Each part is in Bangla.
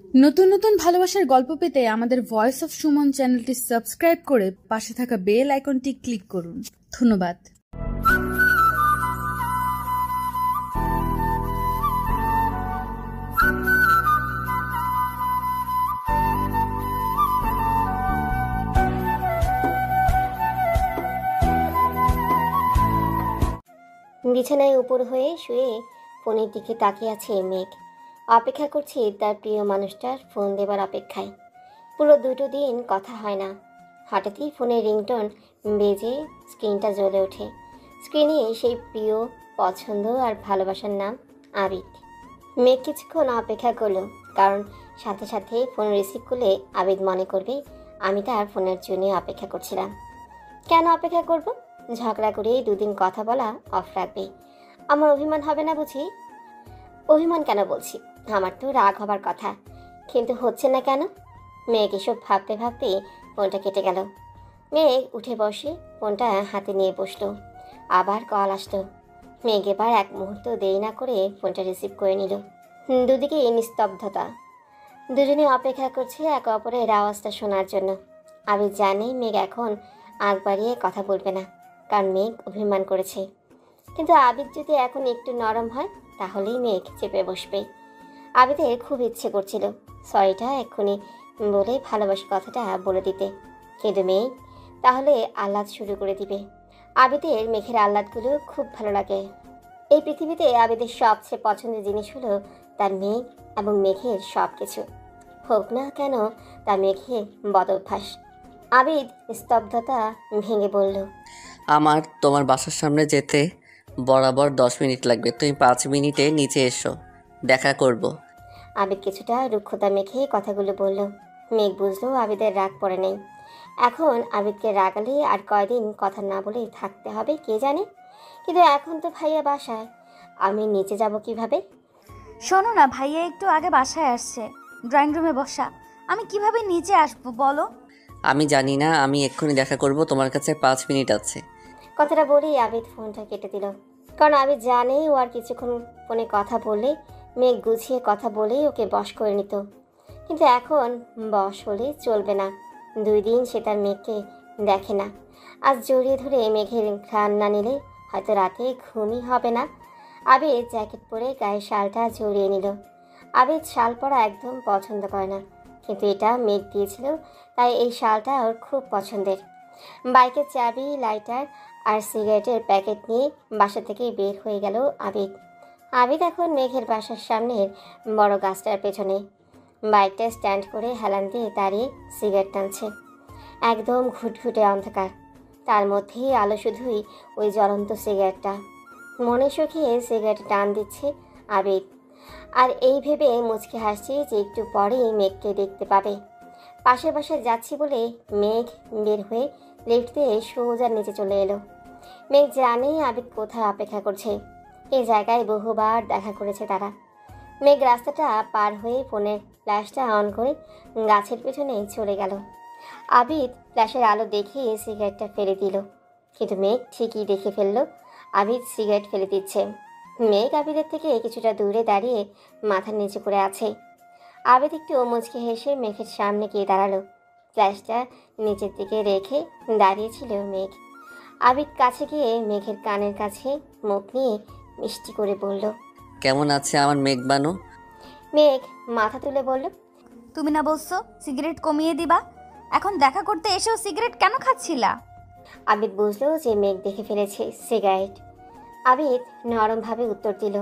নতুন নতুন ভালোবাসার গল্প পেতে আমাদের ভয়েস অফ সুমন চ্যানেলটি সাবস্ক্রাইব করে পাশে থাকা বেল আইকনটি ক্লিক করুন। ধন্যবাদ। বিছানায় উপর হয়ে শুয়ে ফোনের দিকে তাকিয়ে আছে মেঘ। অপেক্ষা করছি তার প্রিয় মানুষটার ফোন দেবার অপেক্ষায়। পুরো 2 দিন কথা হয় না। হঠাৎই ফোনের রিংটোন বেজে স্ক্রিনটা জ্বলে ওঠে। স্ক্রিনে সেই প্রিয়, পছন্দ আর ভালোবাসার নাম আবিদ। মেঘ কিছুক্ষণ অপেক্ষা করলো, কারণ সাথে সাথে ফোন রিসিভ করলে আবিদ মনে করবে আমি তার ফোনের জন্য অপেক্ষা করছিলাম। কেন অপেক্ষা করব? ঝগড়া করে 2 দিন কথা বলা অফ রাখবে। আমার অভিমান হবে না বুঝি? অভিমান কেন বলছি, আমার তো রাগ হবার কথা, কিন্তু হচ্ছে না কেন? মেঘ এসব ভাবতে ভাবতে ফোনটা কেটে গেল। মেঘ উঠে বসে ফোনটা হাতে নিয়ে বসলো। আবার কল আসলো। মেঘ এবার এক মুহূর্ত দেরি না করে ফোনটা রিসিভ করে নিল। দুদিকে নিস্তব্ধতা। দুজনে অপেক্ষা করছে এক অপরের আওয়াজটা শোনার জন্য। আমি জানি মেঘ এখন আগ বাড়িয়ে কথা বলবে না, কারণ মেঘ অভিমান করেছে। কিন্তু আবিদ যদি এখন একটু নরম হয় তাহলেই মেঘ চেপে বসবে। আবিদের খুব ইচ্ছে করছিল সরিটা এক্ষুনি বলে ভালোবাসি কথাটা বলে দিতে, কিন্তু মেঘ তাহলে আহ্লাদ শুরু করে দিবে। আবিদের মেঘের আহ্লাদগুলো খুব ভালো লাগে। এই পৃথিবীতে আবিদের সবচেয়ে পছন্দের জিনিস হলো তার মেঘ এবং মেঘের সব কিছু, হোক না কেন তার মেঘের বদ অভ্যাস। আবিদ স্তব্ধতা ভেঙে বলল, আমার তোমার বাসার সামনে যেতে বরাবর 10 মিনিট লাগবে। তুমি 5 মিনিটে নিচে এসো, দেখা করব। আবিদ কিছুটা রুক্ষতা মেখে কথাগুলো বলল। মেঘ বুঝলো আবিদের রাগ পড়ে নেই। এখন আবিদকে রাগালে আর কয়দিন কথা না বলেই থাকতে হবে কে জানে। কিন্তু এখন তো ভাইয়া বাসায়, আমি নিচে যাব কিভাবে? শোনো না, ভাইয়া একটু আগে বাসায় আসছে, ড্রয়িং রুমে বসা। আমি কিভাবে নিচে আসবো বলো? আমি জানি না, আমি এক্ষুনি দেখা করব, তোমার কাছে 5 মিনিট আছে। কথাটা বলেই আবিদ ফোনটা কেটে দিল, কারণ আবিদ জানে ও আর কিছুক্ষণ ফোনে কথা বললে মেঘ গুছিয়ে কথা বলেই ওকে বশ করে নিত। কিন্তু এখন বশ হলে চলবে না। 2 দিন সে তার মেঘকে দেখে না। আজ জড়িয়ে ধরে মেঘের ঘ্রাণ না নিলে হয়তো রাতে ঘুমই হবে না। আবিদ জ্যাকেট পরে গায়ে শালটা জড়িয়ে নিল। আবিদ শাল পরা একদম পছন্দ করে না, কিন্তু এটা মেঘ দিয়েছিল তাই এই শালটা ওর খুব পছন্দের। বাইকের চাবি, লাইটার আর সিগারেটের প্যাকেট নিয়ে বাসা থেকে বের হয়ে গেল আবিদ। আবিদ এখন মেঘের বাসার সামনের বড় গাছটার পেছনে বাইকটা স্ট্যান্ড করে হেলান দিয়ে দাঁড়িয়ে সিগারেট টানছে। একদম ঘুটঘুটে অন্ধকার, তার মধ্যেই আলো শুধুই ওই জ্বলন্ত সিগারেটটা। মনে সুখে সিগারেট টান দিচ্ছে আবিদ, আর এই ভেবে মুচকে হাসছে যে একটু পরেই মেঘকে দেখতে পাবে। পাশের বাসায় যাচ্ছি বলে মেঘ বের হয়ে লিফট দিয়ে সোজা নিচে চলে এলো। মেঘ জানে আবিদ কোথায় অপেক্ষা করছে। এই জায়গায় বহুবার দেখা করেছে তারা। মেঘ রাস্তাটা পার হয়ে ফোনের ফ্ল্যাশটা অন করে গাছের পেছনে চলে গেল। আবিদ ফ্ল্যাশের আলো দেখে সিগারেটটা ফেলে দিল, কিন্তু মেঘ ঠিকই দেখে ফেলল আবিদ সিগারেট ফেলে দিচ্ছে। মেঘ আবিদের থেকে কিছুটা দূরে দাঁড়িয়ে মাথা নিচু করে আছে। আবিদ একটু মুচকে হেসে মেঘের সামনে গিয়ে দাঁড়ালো। ফ্ল্যাশটা নিচের দিকে রেখে দাঁড়িয়েছিল মেঘ। আবিদ কাছে গিয়ে মেঘের কানের কাছে মুখ নিয়ে মিষ্টি করে বলল, কেমন আছে আমার মেঘবানু? মেঘ মাথা তুলে বলল, তুমি না বলছো সিগারেট কমিয়ে দিবা, এখন দেখা করতে এসেও সিগারেট কেন খাচ্ছিলা? আবিদ বুঝলো যে মেঘ দেখে ফেলেছে সিগারেট। আবিদ নরমভাবে উত্তর দিল,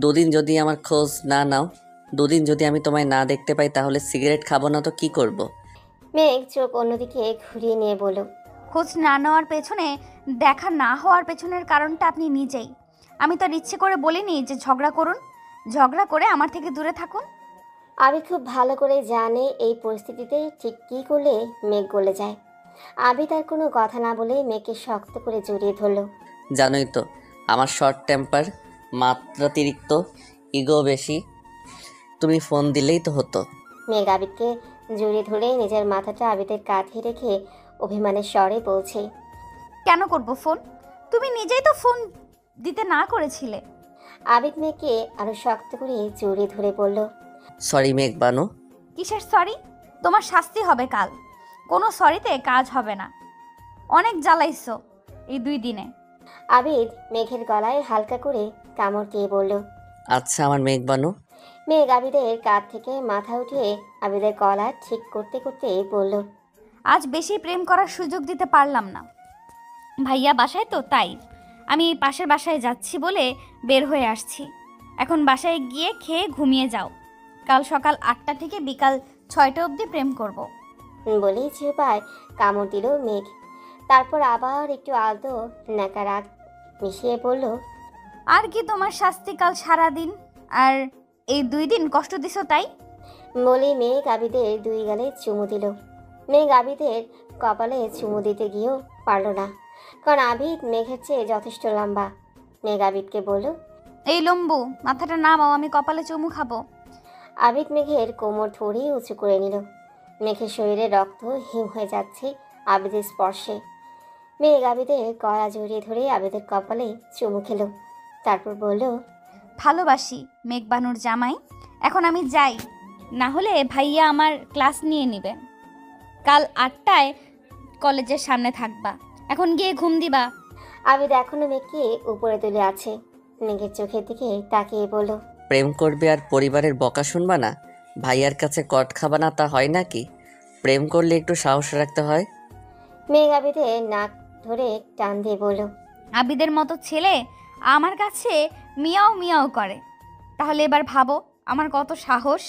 2 দিন যদি আমার খোঁজ না নাও, 2 দিন যদি আমি তোমায় না দেখতে পাই, তাহলে সিগারেট খাবো না তো কি করব? মেঘ চোখ অন্যদিকে ঘুরিয়ে নিয়ে বলল, খোঁজ না নেওয়ার পেছনে, দেখা না হওয়ার পেছনের কারণটা আপনি নিজেই। আমি তো আর ইচ্ছে করে বলিনি যে ঝগড়া করুন, ঝগড়া করে আমার থেকে দূরে থাকুন। আবিদ খুব ভালো করে জানে এই পরিস্থিতিতে ঠিক কী করলে মেঘ গলে যায়। আবিদ আর কোনো কথা না বলে মেঘকে শক্ত করে জড়িয়ে ধরল। জানোই তো আমার শর্ট টেম্পার, মাত্রাতিরিক্ত ইগো বেশি। তুমি ফোন দিলেই তো হতো। মেঘ আবিদকে জড়িয়ে ধরে নিজের মাথাটা আবিদের কাঁধে রেখে অভিমানের স্বরে বলছে, কেন করব ফোন? তুমি নিজেই তো ফোন দিতে না করেছিলে। আবিদ মেঘকে আরো শক্ত করে জড়িয়ে ধরে বলল, সরি মেঘ বানু। কিসের সরি? তোমার শাস্তি হবে কাল। কোনো সরিতে কাজ হবে না। অনেক জ্বালাইছো এই 2 দিনে। আবিদ মেঘের গলায় হালকা করে কামড় দিয়ে বলল। আচ্ছা আমার মেঘ বানু। মেঘ আবিদের কাঁধ থেকে মাথা উঠিয়ে আবিদের গলা ঠিক করতে করতে বলল। আজ বেশি প্রেম করার সুযোগ দিতে পারলাম না। ভাইয়া বাসায় তো, তাই আমি পাশের বাসায় যাচ্ছি বলে বের হয়ে আসছি। এখন বাসায় গিয়ে খেয়ে ঘুমিয়ে যাও। কাল সকাল 8টা থেকে বিকাল 6টা অবধি প্রেম করব। বলেই চিপায় কামড় দিল মেঘ। তারপর আবার একটু আলতো নাকা রাগ মিশিয়ে বলল। আর কি তোমার শাস্তি কাল সারাদিন, আর এই 2 দিন কষ্ট দিছো তাই। বলেই মেঘ আবিদের 2 গালে চুমু দিল। মেঘ আবিদের কপালে চুমু দিতে গিয়েও পারল না, কারণ আবিদ মেঘের চেয়ে যথেষ্ট লম্বা। মেঘ আবিদকে বলল। এই লম্বু, মাথাটা নামাও, আমি কপালে চুমু খাবো। আবিদ মেঘের কোমর ধরে উঁচু করে নিল। মেঘের শরীরে রক্ত হিম হয়ে যাচ্ছে আবিদের স্পর্শে। মেঘ আবিদের গলা জড়িয়ে ধরে আবিদের কপালে চুমু খেল। তারপর বলল। ভালোবাসি মেঘবানুর জামাই। এখন আমি যাই, না হলে ভাইয়া আমার ক্লাস নিয়ে নেবে। কাল 8টায় কলেজের সামনে থাকবা। এখন গিয়ে ঘুম দিবা। আবিদ এখনো মেঘকে উপরে তুলে আছে। মেঘের চোখের দিকে তাকিয়ে বলল। প্রেম করবে আর পরিবারের বকা শুনবা না, ভাইয়ার কাছে কট খাবা না, তা হয় নাকি? প্রেম করলে একটু সাহস রাখতে হয়। মেঘ আবিদের নাক ধরে টান দিয়ে বলল। আবিদের মতো ছেলে আমার কাছে মিয়াও মিয়াও করে। তাহলে এবার ভাবো আমার কত সাহস।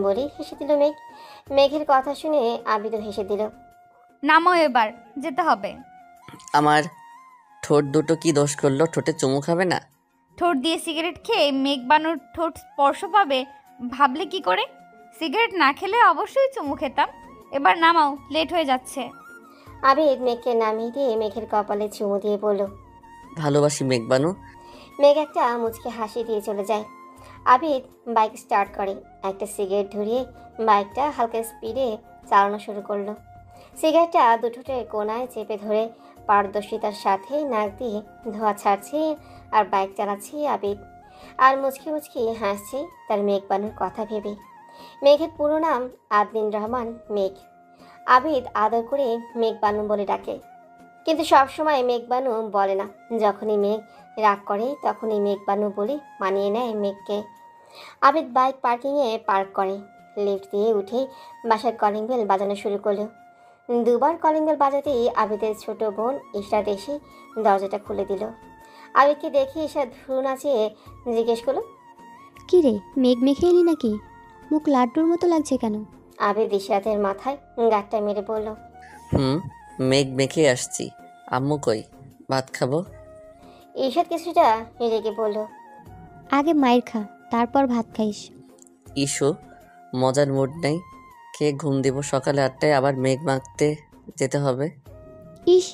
বলেই হেসে দিল মেঘ। মেঘের কথা শুনে আবিদও হেসে দিল। নামো এবার, যেতে হবে। আমার ঠোঁট দুটো কি দোষ করলো? ঠোঁটে চুমু খাবে না? ঠোঁট দিয়ে সিগারেট খেয়ে মেঘবানুর ঠোঁট স্পর্শ পাবে ভাবলে কি করে? সিগারেট না খেলে অবশ্যই চুমু খেতাম। এবার নামাও, লেট হয়ে যাচ্ছে। আবিদ মেঘকে নামিয়ে দিয়ে মেঘের কপালে চুমু দিয়ে বলল। ভালোবাসি মেঘ বানু। মেঘ একটা মুচকে হাসি দিয়ে চলে যায়। আবিদ বাইক স্টার্ট করে। একটা সিগারেট ধরিয়ে বাইকটা হালকা স্পিডে চালানো শুরু করলো। সিগারেটটা দুঠোঁটের কোনায় চেপে ধরে পারদর্শিতার সাথে নাক দিয়ে ধোঁয়া ছাড়ছে আর বাইক চালাচ্ছে আবিদ। আর মুচকি মুচকি হাসছে তার মেঘবানুর কথা ভেবে। মেঘের পুরো নাম আদলিন রহমান মেঘ। আবিদ আদর করে মেঘবানু বলে ডাকে, কিন্তু সবসময় মেঘবানু বলে না। যখনই মেঘ রাগ করে তখনই মেঘবানু বলে মানিয়ে নেয় মেঘকে। আবিদ বাইক পার্কিংয়ে পার্ক করে। লিফট দিয়ে উঠে বাসার কলিং বেল বাজানো শুরু করলো। 2বার কলিং বেল বাজাতেই আবিদের ছোট বোন ইশরাত এসে দরজাটা খুলে দিল। আবিদকে দেখে ইশরাত ভ্রু নাচিয়ে জিজ্ঞেস করলো। কি রে, মেঘ মেখে এলি নাকি? মুখ লাড্ডুর মতো লাগছে কেন? আবিদ ইশরাতের মাথায় গাঁটটা মেরে বলল। মেঘ মেখে আসছি। আম্মু কই? ভাত খাবো। ইশরাত কিছুটা রেগে বলল। আগে মায়ের খা, তারপর ভাত খাইস। ইস্যু মজার মুড নেই, খেয়ে ঘুম দেবো। সকালে 8টায় আবার মেঘ মাখতে যেতে হবে। ইস,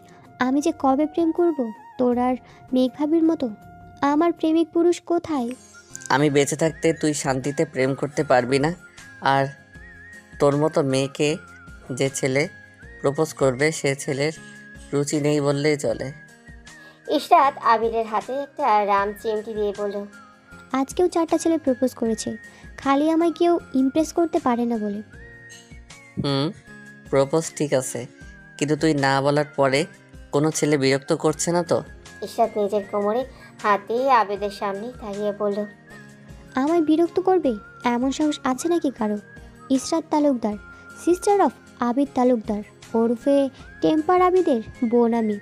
আমি যে কবে প্রেম করব তোর আর মেঘ ভাবির মতো? আমার প্রেমিক পুরুষ কোথায়? আমি বেঁচে থাকতে তুই শান্তিতে প্রেম করতে পারবি না। আর তোর মতো মেয়েকে যে ছেলে প্রপোজ করবে সে ছেলের রুচি নেই বললেই চলে। ইশরাত আবিরের হাতে একটা রাম চিমটি দিয়ে বলল। আজকেও 4টা ছেলে প্রপোজ করেছে, খালি আমায় কেউ ইমপ্রেস করতে পারে না বলে। প্রপোজ ঠিক আছে, কিন্তু তুই না বলার পরে কোনো ছেলে বিরক্ত করছে না তো? ইশরাত নিজের কোমরে হাত দিয়ে আবিদের সামনে দাঁড়িয়ে বলল। আমায় বিরক্ত করবে এমন সাহস আছে নাকি কারো? ইশরাত তালুকদার, সিস্টার অফ আবিদ তালুকদার, ওরফে টেম্পার আবিদের বোন আমি।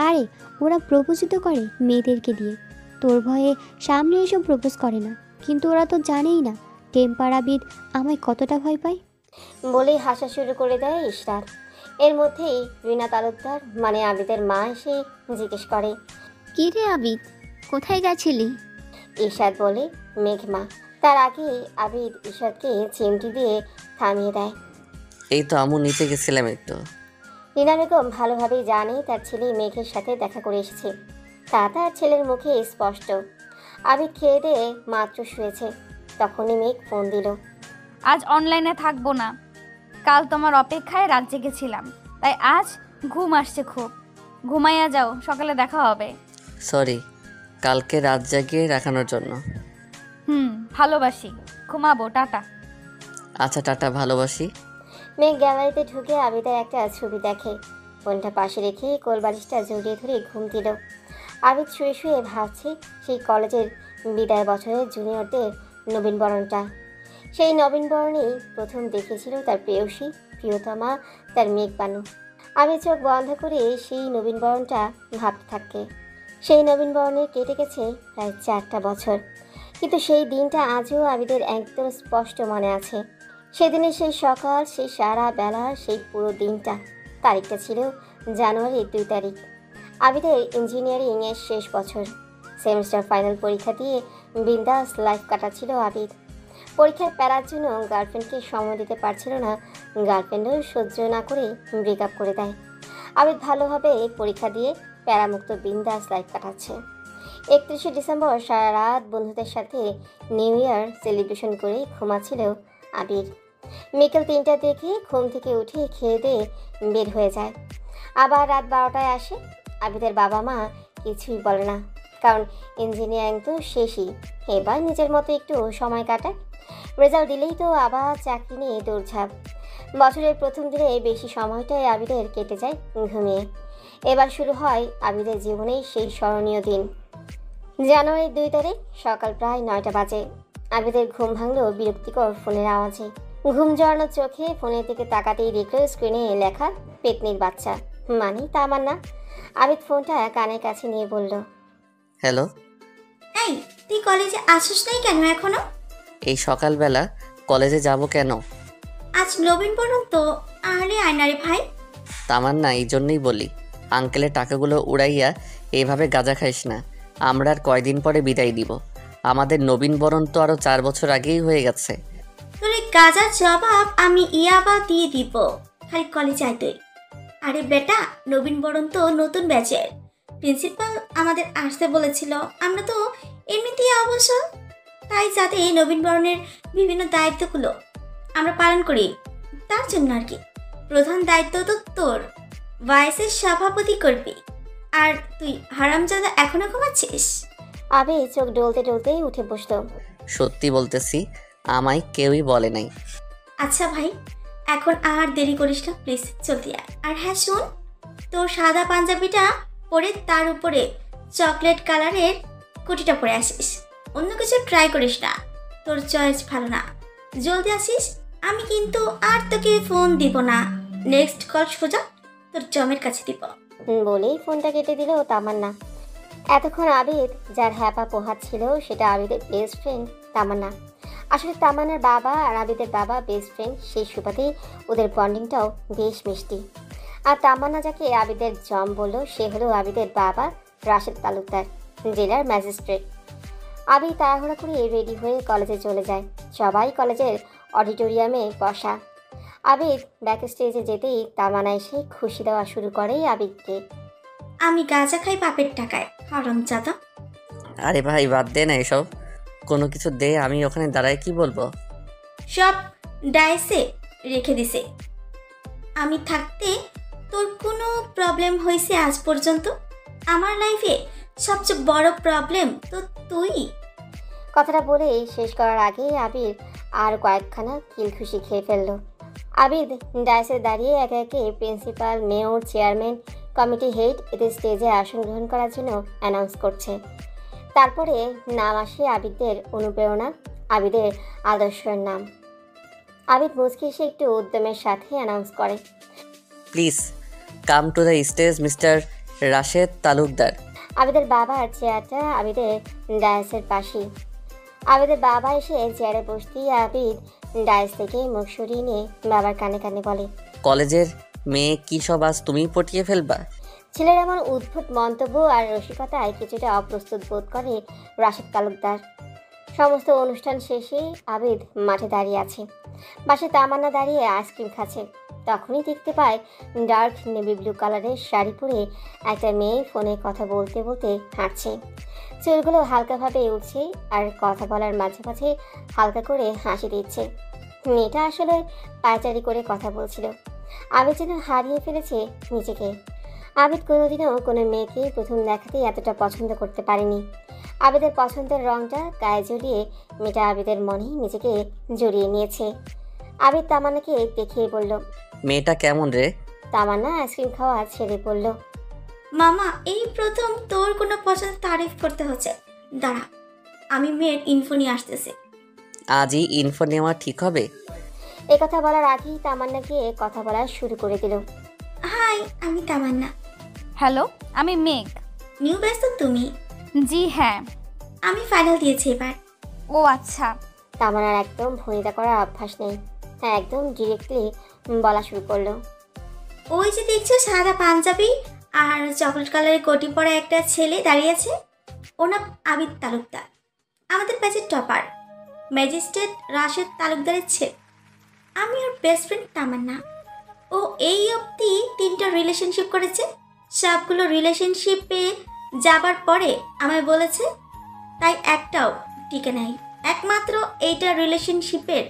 আরে ওরা প্রপোজিত করে মেয়েদেরকে দিয়ে, তোর ভয়ে সামনে এসব প্রপোজ করে না। কিন্তু ওরা তো জানেই না টেম্পার আবিদ আমায় কতটা ভয় পায়। বলেই হাসা শুরু করে দেয় ইশরাত। এর মধ্যেই রিনা তালুকদার মানে আবিদের মা এসে জিজ্ঞেস করে। কি রে আবিদ, কোথায় গেছিলি? ইশরাত বলে মেঘমা। তার আগেই আবিদ ইশরাতকে চিমটি দিয়ে থামিয়ে দেয়। এই তো আম্মু, নিচে গেছিলাম একটু। রিনা বেগম ভালোভাবেই জানে তার ছেলে মেঘের সাথে দেখা করে এসেছে। তা তার ছেলের মুখে স্পষ্ট। আবিদ খেয়ে দিয়ে মাত্র শুয়েছে, তখনই মেঘ ফোন দিল। আজ অনলাইনে থাকবো না। কাল তোমার অপেক্ষায় রাত জেগেছিলাম, তাই আজ ঘুম আসছে খুব। ঘুমাইয়া যাও, সকালে দেখা হবে। সরি কালকে রাত জাগিয়ে রাখানোর জন্য। ভালোবাসি। ঘুমাবো, টাটা। আচ্ছা টাটা, ভালোবাসি। মেঘ গ্যালারিতে ঢুকে আবিদের একটা ছবি দেখে। ফোনটা পাশে রেখে কোলবালিশটা জড়িয়ে ধরে ঘুম দিল। আবিদ শুয়ে শুয়ে ভাবছে সেই কলেজের বিদায় বছরের জুনিয়রদের নবীনবরণটা। সেই নবীনবরণেই প্রথম দেখেছিল তার প্রেয়সী প্রিয়তমা, তার মেঘবানু। আবিদ চোখ বন্ধ করে সেই নবীনবরণটা ভাবতে থাকে। সেই নবীনবরণে কেটে গেছে প্রায় 4টা বছর, কিন্তু সেই দিনটা আজও আবিদের একদম স্পষ্ট মনে আছে। সেদিনের সেই সকাল, সেই সারা বেলা, সেই পুরো দিনটা। তারিখটা ছিল জানুয়ারির 2 তারিখ। আবিদের ইঞ্জিনিয়ারিংয়ের শেষ বছর। সেমিস্টার ফাইনাল পরীক্ষা দিয়ে বিন্দাস লাইফ কাটাচ্ছিল আবিদ। পরীক্ষার প্যারার জন্য গার্লফ্রেন্ডকে সময় দিতে পারছিল না, গার্লফ্রেন্ডও সহ্য না করে ব্রেকআপ করে দেয়। আবিদ ভালোভাবে পরীক্ষা দিয়ে প্যারামুক্ত বিন্দাস লাইফ কাটাচ্ছে। 31শে ডিসেম্বর সারা রাত বন্ধুদের সাথে নিউ ইয়ার সেলিব্রেশন করে ঘুমাচ্ছিল আবির। বিকেল 3টার দিকে ঘুম থেকে উঠে খেয়ে দিয়ে বের হয়ে যায়। আবার রাত 12টায় আসে। আবিদের বাবা মা কিছুই বলে না, কারণ ইঞ্জিনিয়ারিং তো শেষই, এবার নিজের মতো একটু সময় কাটায়। রেজাল্ট দিলেই তো আবার চাকরি নিয়ে দৌড়ঝাঁপ। বছরের প্রথম দিনে বেশি সময়টাই আবিদের কেটে যায় ঘুমিয়ে। এবার শুরু হয় আবিদের জীবনের সেই স্মরণীয় দিন। জানুয়ারির 2 তারিখ সকাল প্রায় 9টা বাজে। আবিদের ঘুম ভাঙলো বিরক্তিকর ফোনের আওয়াজে। ঘুম জড়ানো চোখে ফোনের দিকে তাকাতেই দেখল স্ক্রিনে লেখা পেতনির বাচ্চা, মানে তামান্না। আবিদ ফোনটা কানের কাছে নিয়ে বলল, হ্যালো। এই, তুই কলেজে আসিস নাই কেন এখনো? এই সকালবেলা কলেজে যাব কেন? আজ নবীনবরণ তো। আরে আয়নারে ভাই। তামান্না, এই জন্যই বলি আঙ্কেলের টাকাগুলো উড়াইয়া এইভাবে গাঁজা খাইস না। আমরা আর কয়দিন পরে বিদায় দিব। আমাদের নবীনবরণ তো আরও 4 বছর আগেই হয়ে গেছে। তোর এই গাজার জবাব আমি ইয়াবা দিয়ে দিব, খালি কলেজে আয় তুই। আরে বেটা, নবীনবরণ তো নতুন ব্যাচের। প্রিন্সিপাল আমাদের আসতে বলেছিল, আমরা তো এমনিতেই অবসর, তাই যাতে নবীনবরণের বিভিন্ন দায়িত্বগুলো আমরা পালন করি, তার জন্য আর কি। প্রধান দায়িত্ব তো তোর, ভাইসের সভাপতি করবি। আর তুই হারামজাদা এখনো ঘুমাচ্ছিস? আবিদ চোখ ডলতে ডলতেই উঠে বসলো। সত্যি বলতেছি, আমায় কেউই বলে নাই। আচ্ছা ভাই, এখন আর দেরি করিস না, প্লিজ জলদি আয়। আর হ্যাঁ শোন, তোর সাদা পাঞ্জাবিটা পরে তার উপরে চকলেট কালারের কুটিটা পরে আসিস। অন্য কিছু ট্রাই করিস না, তোর চয়েস ভালো না। জলদি আসিস, আমি কিন্তু আর তোকে ফোন দিব না। নেক্সট কল সোজা তোর জমের কাছে দিব। বলেই ফোনটা কেটে দিল তামান্না। এতক্ষণ আবিদ যার হ্যাপা পোহাচ্ছিল সেটা আবিদের বেস্ট ফ্রেন্ড তামান্না। আসলে তামান্নার বাবা আর আবিদের বাবা বেস্ট ফ্রেন্ড, সেই সুবাদে ওদের বন্ডিংটাও বেশ মিষ্টি। আর তামান্না যাকে আবিদের জম বলল, সে হলো আবিদের বাবা রাশেদ তালুকদার, জেলার ম্যাজিস্ট্রেট। আবিদ তাড়াহুড়া করে রেডি হয়ে কলেজে চলে যায়। সবাই কলেজের অডিটোরিয়ামে বসা। আবিদ ব্যাক স্টেজে যেতেই তামান্না এসে খুশি দেওয়া শুরু করে আবিদকে। আমি গাঁজা খাই বাপের টাকায়, হারামজাদা। আরে ভাই বাদ দে না এসব, কোনো কিছু দে, আমি ওখানে দাঁড়ায় কি বলবো। সব ডাইসে রেখে দিছে। আমি থাকতে তোর কোনো প্রবলেম হয়েছে আজ পর্যন্ত? আমার লাইফে সবচেয়ে বড় প্রবলেম তো তুই। কথাটা বলে শেষ করার আগে আবির আর কয়েকখানা কিলখুশি খেয়ে ফেলল। আবিদ ডাইসে দাঁড়িয়ে একে একে principal, mayor, chairman, committee head এদের স্টেজে আসন গ্রহণ করার জন্য অ্যানাউন্স করছে। তারপরে নাম আসে আবিদের অনুপ্রেরণা, আবিদের আদর্শের নাম। আবিদ মুচকি এসে একটু উদ্যমের সাথে অ্যানাউন্স করে, please come to the stage mister Rashed Talukdar. আবিদের বাবার চেয়ারটা আবিদের ডায়াসের পাশেই। আবিদের বাবা এসে চেয়ারে বসতেই আবিদ ডায়াস থেকে মুখ সরিয়ে নিয়ে বাবার কানে কানে বলে, কলেজের মেয়ে কী সব আজ তুমিই পটিয়ে ফেলবা? ছেলের এমন উদ্ভুত মন্তব্য আর রসিকতায় কিছুটা অপ্রস্তুত বোধ করে রাশেদ তালুকদার। সমস্ত অনুষ্ঠান শেষে আবিদ মাঠে দাঁড়িয়ে আছে। পাশে তামান্না দাঁড়িয়ে আইসক্রিম খাচ্ছে। তখনই দেখতে পায় ডার্ক নেভি ব্লু কালারের শাড়ি পরে একটা মেয়ে ফোনে কথা বলতে বলতে হাঁটছে। চুলগুলো হালকাভাবে উঠছে আর কথা বলার মাঝে মাঝে হালকা করে হাসি দিচ্ছে। মেয়েটা আসলে পায়চারি করে কথা বলছিল। আবিদ যেন হারিয়ে ফেলেছে নিজেকে। আবিদ কোনোদিনও কোনো মেয়েকে প্রথম দেখাতেই এতটা পছন্দ করতে পারেনি। আবিদের পছন্দের রঙটা গায়ে জড়িয়ে মেয়েটা আবিদের মনেই নিজেকে জড়িয়ে নিয়েছে। আবিদ তামান্নাকে দেখিয়ে বলল। মেয়েটা কেমন রে? তামান্না আইসক্রিম খাওয়া ছেড়ে বলল। মামা এই প্রথম তোর কোনো পছন্দ তারিফ করতে হচ্ছে। দাঁড়া, আমি মেয়ের ইনফো নিয়ে আসতেছি। আজই ইনফো নেওয়া ঠিক হবে? কথা বলার আগেই তামান্না গিয়ে কথা বলা শুরু করে দিল। হাই, আমি তামান্না। হ্যালো, আমি মেঘ। নিউ ব্যাচ তো তুমি? জি হ্যাঁ। আমি ফাইনাল দিয়েছি এবার। ও আচ্ছা। তামান্নার একদম ভনিতা করার অভ্যাস নেই। হ্যাঁ, একদম ডিরেক্টলি বলা শুরু করলো। ওই যে দেখছো সাদা পাঞ্জাবি আর চকলেট কালারের কোটি পরা একটা ছেলে দাঁড়িয়ে আছে, ওর নাম আবিদ তালুকদার, আমাদের ব্যাচের টপার, ম্যাজিস্ট্রেট রাশেদ তালুকদারের ছেলে। আমি ওর বেস্ট ফ্রেন্ড তামান্না। ও এই অবধি 3টা রিলেশনশিপ করেছে। সবগুলো রিলেশনশিপে যাবার পরে আমায় বলেছে, তাই একটাও টিকে নাই। একমাত্র এইটা রিলেশনশিপের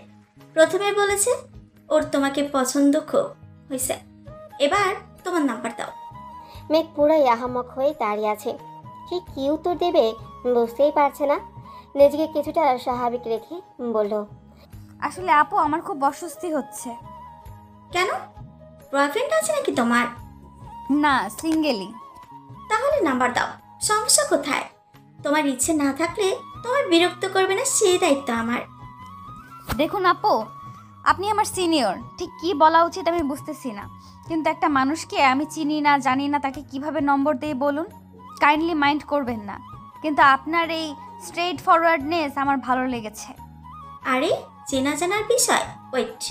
প্রথমে বলেছে ওর তোমাকে পছন্দ খুব হয়েছে, এবার তোমার নাম্বার দাও। মেঘ পুরাই আহামক হয়ে দাঁড়িয়ে আছে। সে কি উত্তর দেবে বুঝতেই পারছে না। নিজেকে কিছুটা স্বাভাবিক রেখে বলল। আসলে আপু, আমার খুব অস্বস্তি হচ্ছে। কেন, বয়ফ্রেন্ড আছে নাকি তোমার? না, সিঙ্গেলই। তাহলে নাম্বার দাও, সমস্যা কোথায়? তোমার ইচ্ছে না থাকলে তোমার বিরক্ত করবে না সেই দায়িত্ব আমার। দেখুন আপু, আপনি আমার সিনিয়র, ঠিক কি বলা উচিত আমি বুঝতেছি না। কিন্তু একটা মানুষকে আমি চিনি না জানি না, তাকে কিভাবে নম্বর দেই বলুন? কাইন্ডলি মাইন্ড করবেন না, কিন্তু আপনার এই স্ট্রেট ফরওয়ার্ডনেস আমার ভালো লেগেছে। আরে চেনা জানার বিষয়, ওয়েট।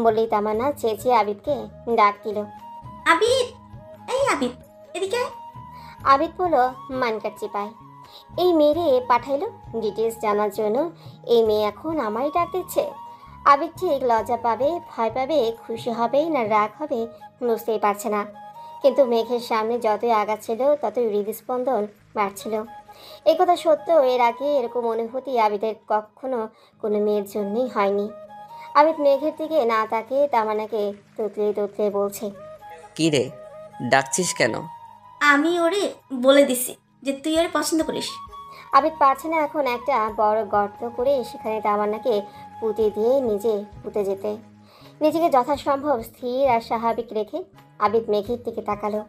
বলেই তামান্না চেঁচিয়ে আবিদকে ডাক দিল। আবিদ, এই আবিদ, এদিকে আয়। আবিদ বলল মানকার চিপায়। এই মেয়েরে পাঠাইলো ডিটেলস জানার জন্য। এই মেয়ে এখন আমারই ডাক দিচ্ছে। আবিদ ঠিক লজ্জা পাবে, ভয় পাবে, খুশি হবে না রাগ হবে বুঝতেই পারছে না। কিন্তু মেঘের সামনে যতই আগাচ্ছিল ততই হৃদস্পন্দন বাড়ছিল। এই কথা সত্য, এর আগে এরকম অনুভূতি আবিদের কখনো কোনো মেয়ের জন্যই হয়নি। আবিদ মেঘের দিকে না তাকিয়ে তামান্নাকে তুতলে তুতলে বলছে। কি রে, ডাকছিস কেন? আমি ওরে বলে দিছি যে তুই ওরে পছন্দ করিস। আবিদ পারছে না এখন একটা বড় গর্ত করে সেখানে তামান্নাকে পুঁতে দিয়ে নিজে পুঁতে যেতে। নিজেকে যথাসম্ভব স্থির আর স্বাভাবিক রেখে আবিদ মেঘের দিকে তাকালো।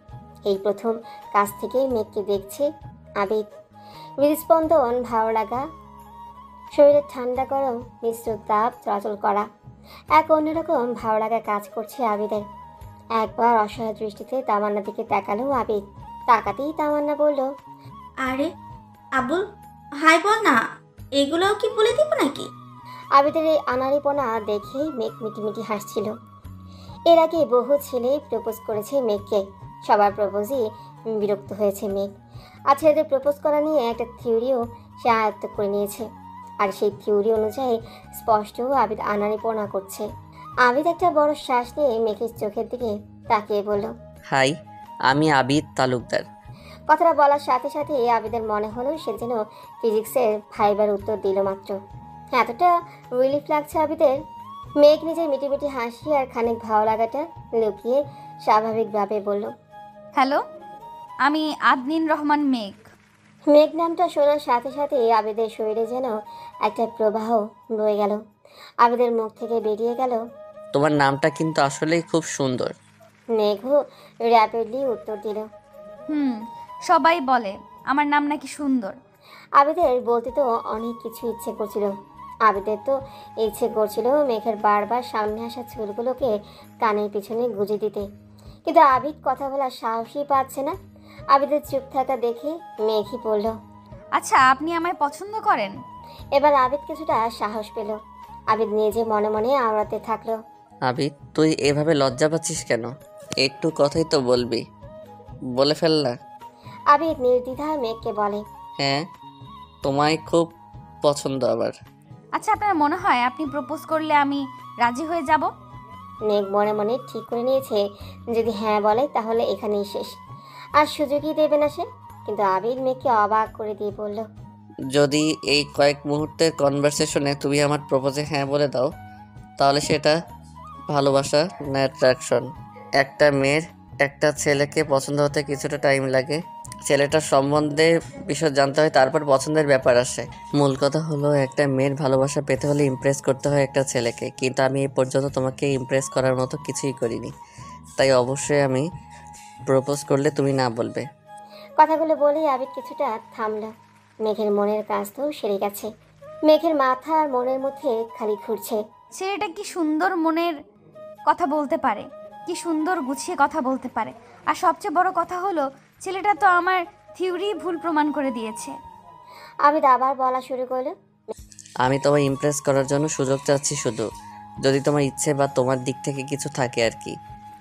এই প্রথম কাছ থেকে মেঘকে দেখছে আবিদ। হৃদস্পন্দন ভালো লাগা, শরীরের ঠান্ডা গরম মিশ্র তাপ চলাচল করা, এক অন্যরকম ভালো লাগা কাজ করছে আবিদের। একবার অসহায় দৃষ্টিতে তামান্নার দিকে তাকালো আবিদ। তাকাতেই তামান্না বলল। আরে আবুল, হাই বল না, এগুলোও কি বলে দিব নাকি? আবিদের এই আনাড়িপনা দেখে মেঘ মিটিমিটি হাসছিল। এর আগে বহু ছেলে প্রপোজ করেছে মেঘকে, সবার প্রপোজই বিরক্ত হয়েছে মেঘ। আর ছেলেদের প্রপোজ করা নিয়ে একটা থিওরিও সে আয়ত্ত করে নিয়েছে। আর সেই থিওরি অনুযায়ী স্পষ্ট আবিদ আনাড়িপনা করছে। আবিদ একটা বড় শ্বাস নিয়ে মেঘের চোখের দিকে তাকিয়ে বলল। হাই, আমি আবিদ তালুকদার। কথাটা বলার সাথে সাথে আবিদের মনে হলো সে যেন ফিজিক্সের ভাইবার উত্তর দিল মাত্র। এতটা রিলিফ লাগছে আবিদের। মেঘ নিজের মিটিমিটি হাসি আর খানিক ভালো লাগাটা লুকিয়ে স্বাভাবিকভাবে বলল। হ্যালো, আমি আদনিন রহমান মেঘ। মেঘ নামটা শোনার সাথে সাথে আবিদের শরীরে যেন একটা প্রবাহ বয়ে গেল। আবিদের মুখ থেকে বেরিয়ে গেল। তোমার নামটা কিন্তু আসলেই খুব সুন্দর। মেঘও র্যাপিডলি উত্তর দিল। সবাই বলে আমার নাম নাকি সুন্দর। আবিদের বলতে তো অনেক কিছু ইচ্ছে করছিল। আবিদের তো ইচ্ছে করছিল মেঘের বারবার সামনে আসা চুলগুলোকে কানের পিছনে গুজে দিতে, কিন্তু আবিদ কথা বলার সাহসই পাচ্ছে না। আবিদের চুপ থাকা দেখে মেঘই বলল। আচ্ছা, আপনি আমায় পছন্দ করেন? এবার আবিদ কিছুটা সাহস পেল। আবিদ নিজে মনে মনে আওড়াতে থাকলো। আবিদ, তুই এভাবে লজ্জা পাচ্ছিস কেন? একটু কথাই তো বলবি, বলে ফেললা। আবিদ নির্দ্বিধায় মেঘকে বলে। হ্যাঁ, তোমায় খুব পছন্দ আবার। আচ্ছা, আপনার মনে হয় আপনি প্রপোজ করলে আমি রাজি হয়ে যাব? মেঘ মনে মনে ঠিক করে নিয়েছে যদি হ্যাঁ বলে তাহলে এখানেই শেষ, আর সুযোগই দেবে না সে। কিন্তু আবিদ মেঘকে অবাক করে দিয়ে বলল। যদি এই কয়েক মুহূর্তের কনভারসেশনে তুমি আমার প্রপোজে হ্যাঁ বলে দাও, তাহলে সেটা ভালোবাসা না অ্যাট্রাকশন? একটা মেয়ের একটা ছেলেকে পছন্দ হতে কিছুটা টাইম লাগে, ছেলেটার সম্বন্ধে বিষয় জানতে হয়, তারপর পছন্দের ব্যাপার আসে। মূল কথা হলো একটা মেয়ের ভালোবাসা পেতে হলে ইমপ্রেস করতে হয় একটা ছেলেকে, কিন্তু আমি এই পর্যন্ত তোমাকে ইমপ্রেস করার মতো কিছুই করিনি, তাই অবশ্যই আমি প্রপোজ করলে তুমি না বলবে। কথাগুলো বলেই আবিদ কিছুটা থামল। মেঘের মনের কাজ তো সেরে গেছে। মেঘের মাথা আর মনের মধ্যে খালি ঘুরছে। ছেলেটা কি সুন্দর মনের কথা বলতে পারে, কি সুন্দর গুছিয়ে কথা বলতে পারে। আর সবচেয়ে বড় কথা হলো ছেলেটা তো আমার থিওরি ভুল প্রমাণ করে দিয়েছে। আবিদ আবার বলা শুরু করলো। আমি তোমায় ইমপ্রেস করার জন্য সুযোগ চাচ্ছি শুধু, যদি তোমার ইচ্ছে বা তোমার দিক থেকে কিছু থাকে আর কি।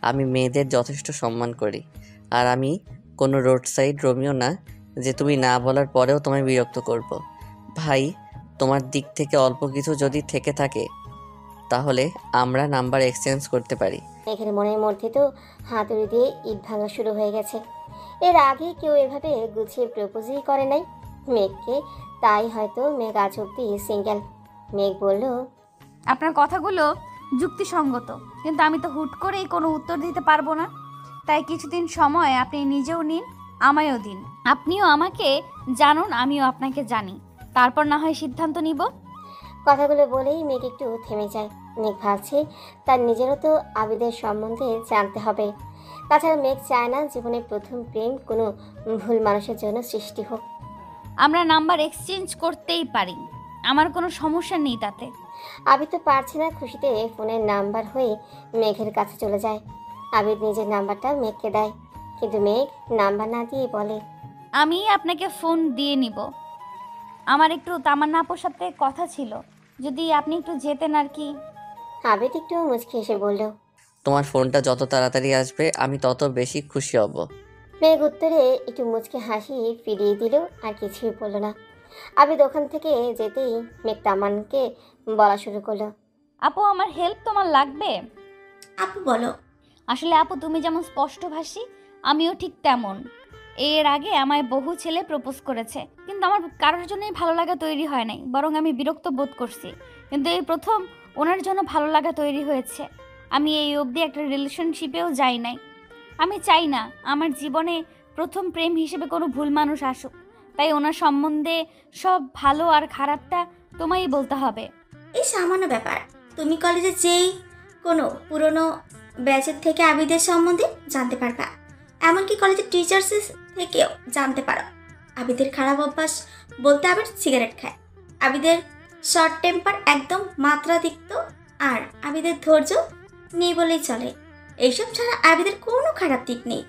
আমি মেয়েদের যথেষ্ট সম্মান করি, আর আমি কোনো রোড সাইড রোমিও না যে তুমি না বলার পরেও তোমায় বিরক্ত করব। ভাই, তোমার দিক থেকে অল্প কিছু যদি থেকে থাকে তাহলে আমরা নাম্বার এক্সচেঞ্জ করতে পারি। মেঘের মনের মধ্যে তো হাতুড়ি দিয়ে ইট ভাঙা শুরু হয়ে গেছে। এর আগে কেউ এভাবে গুছিয়ে প্রপোজই করে নাই মেঘকে, তাই হয়তো মেঘ আজ অব্দি সিঙ্গেল। মেঘ বলল, আপনার কথাগুলো যুক্তিসঙ্গত, কিন্তু আমি তো হুট করেই কোনো উত্তর দিতে পারবো না। তাই কিছুদিন সময় আপনি নিজেও নিন, আমায়ও দিন। আপনিও আমাকে জানুন, আমিও আপনাকে জানি, তারপর না হয় সিদ্ধান্ত নিব। কথাগুলো বলেই মেঘ একটু থেমে যায়। মেঘ ভাবছে তার নিজেরও তো আবিদের সম্বন্ধে জানতে হবে। তাছাড়া মেঘ চায় না জীবনের প্রথম প্রেম কোনো ভুল মানুষের জন্য সৃষ্টি হোক। আমরা নাম্বার এক্সচেঞ্জ করতেই পারি, আমার কোনো সমস্যা নেই তাতে। আবিদ তো পারছে না খুশিতে ফোনের নাম্বার হয়ে মেঘের কাছে চলে যায়। আবিদ নিজের নাম্বারটা মেঘকে দেয়, কিন্তু মেঘ নাম্বার না দিয়ে বলে, আমি আপনাকে ফোন দিয়ে নিব। আমার একটু তামান্না আপুর সাথে কথা ছিল, যদি আপনি একটু যেতেন আর কি। আবিদ একটু মুচকি এসে বলল। তোমার ফোনটা যত তাড়াতাড়ি আসবে আমি তত বেশি খুশি হব। মেঘ উত্তরে একটু মুচকে হাসি ফিরিয়ে দিল, আর কিছুই বলল না। আবিদ ওখান থেকে যেতেই মেঘ তামানকে বলা শুরু করলো। আপু, আমার হেল্প তোমার লাগবে। আপু বলো। আসলে আপু, তুমি যেমন স্পষ্টভাষী, আমিও ঠিক তেমন। এর আগে আমায় বহু ছেলে প্রপোজ করেছে, কিন্তু আমার কারোর জন্যই ভালো লাগা তৈরি হয় নাই, বরং আমি বিরক্ত বোধ করছি। কিন্তু এই প্রথম ওনার জন্য ভালো লাগা তৈরি হয়েছে। আমি এই অবধি একটা রিলেশনশিপেও যাই নাই। আমি চাই না আমার জীবনে প্রথম প্রেম হিসেবে কোনো ভুল মানুষ আসুক, তাই ওনার সম্বন্ধে সব ভালো আর খারাপটা তোমায়ই বলতে হবে। এই সামান্য ব্যাপার। তুমি কলেজে যেই কোনো পুরনো ব্যাচের থেকে আবিদের সম্বন্ধে জানতে পারবা, এমনকি কলেজের টিচার্সের থেকেও জানতে পারো। আবিদের খারাপ অভ্যাস বলতে আবার সিগারেট খায়, আবিদের শর্ট টেম্পার একদম মাত্রাতিরিক্ত, আর আবিদের ধৈর্য নেই বলেই চলে। এইসব ছাড়া আবিদের কোনো খারাপ দিক নেই।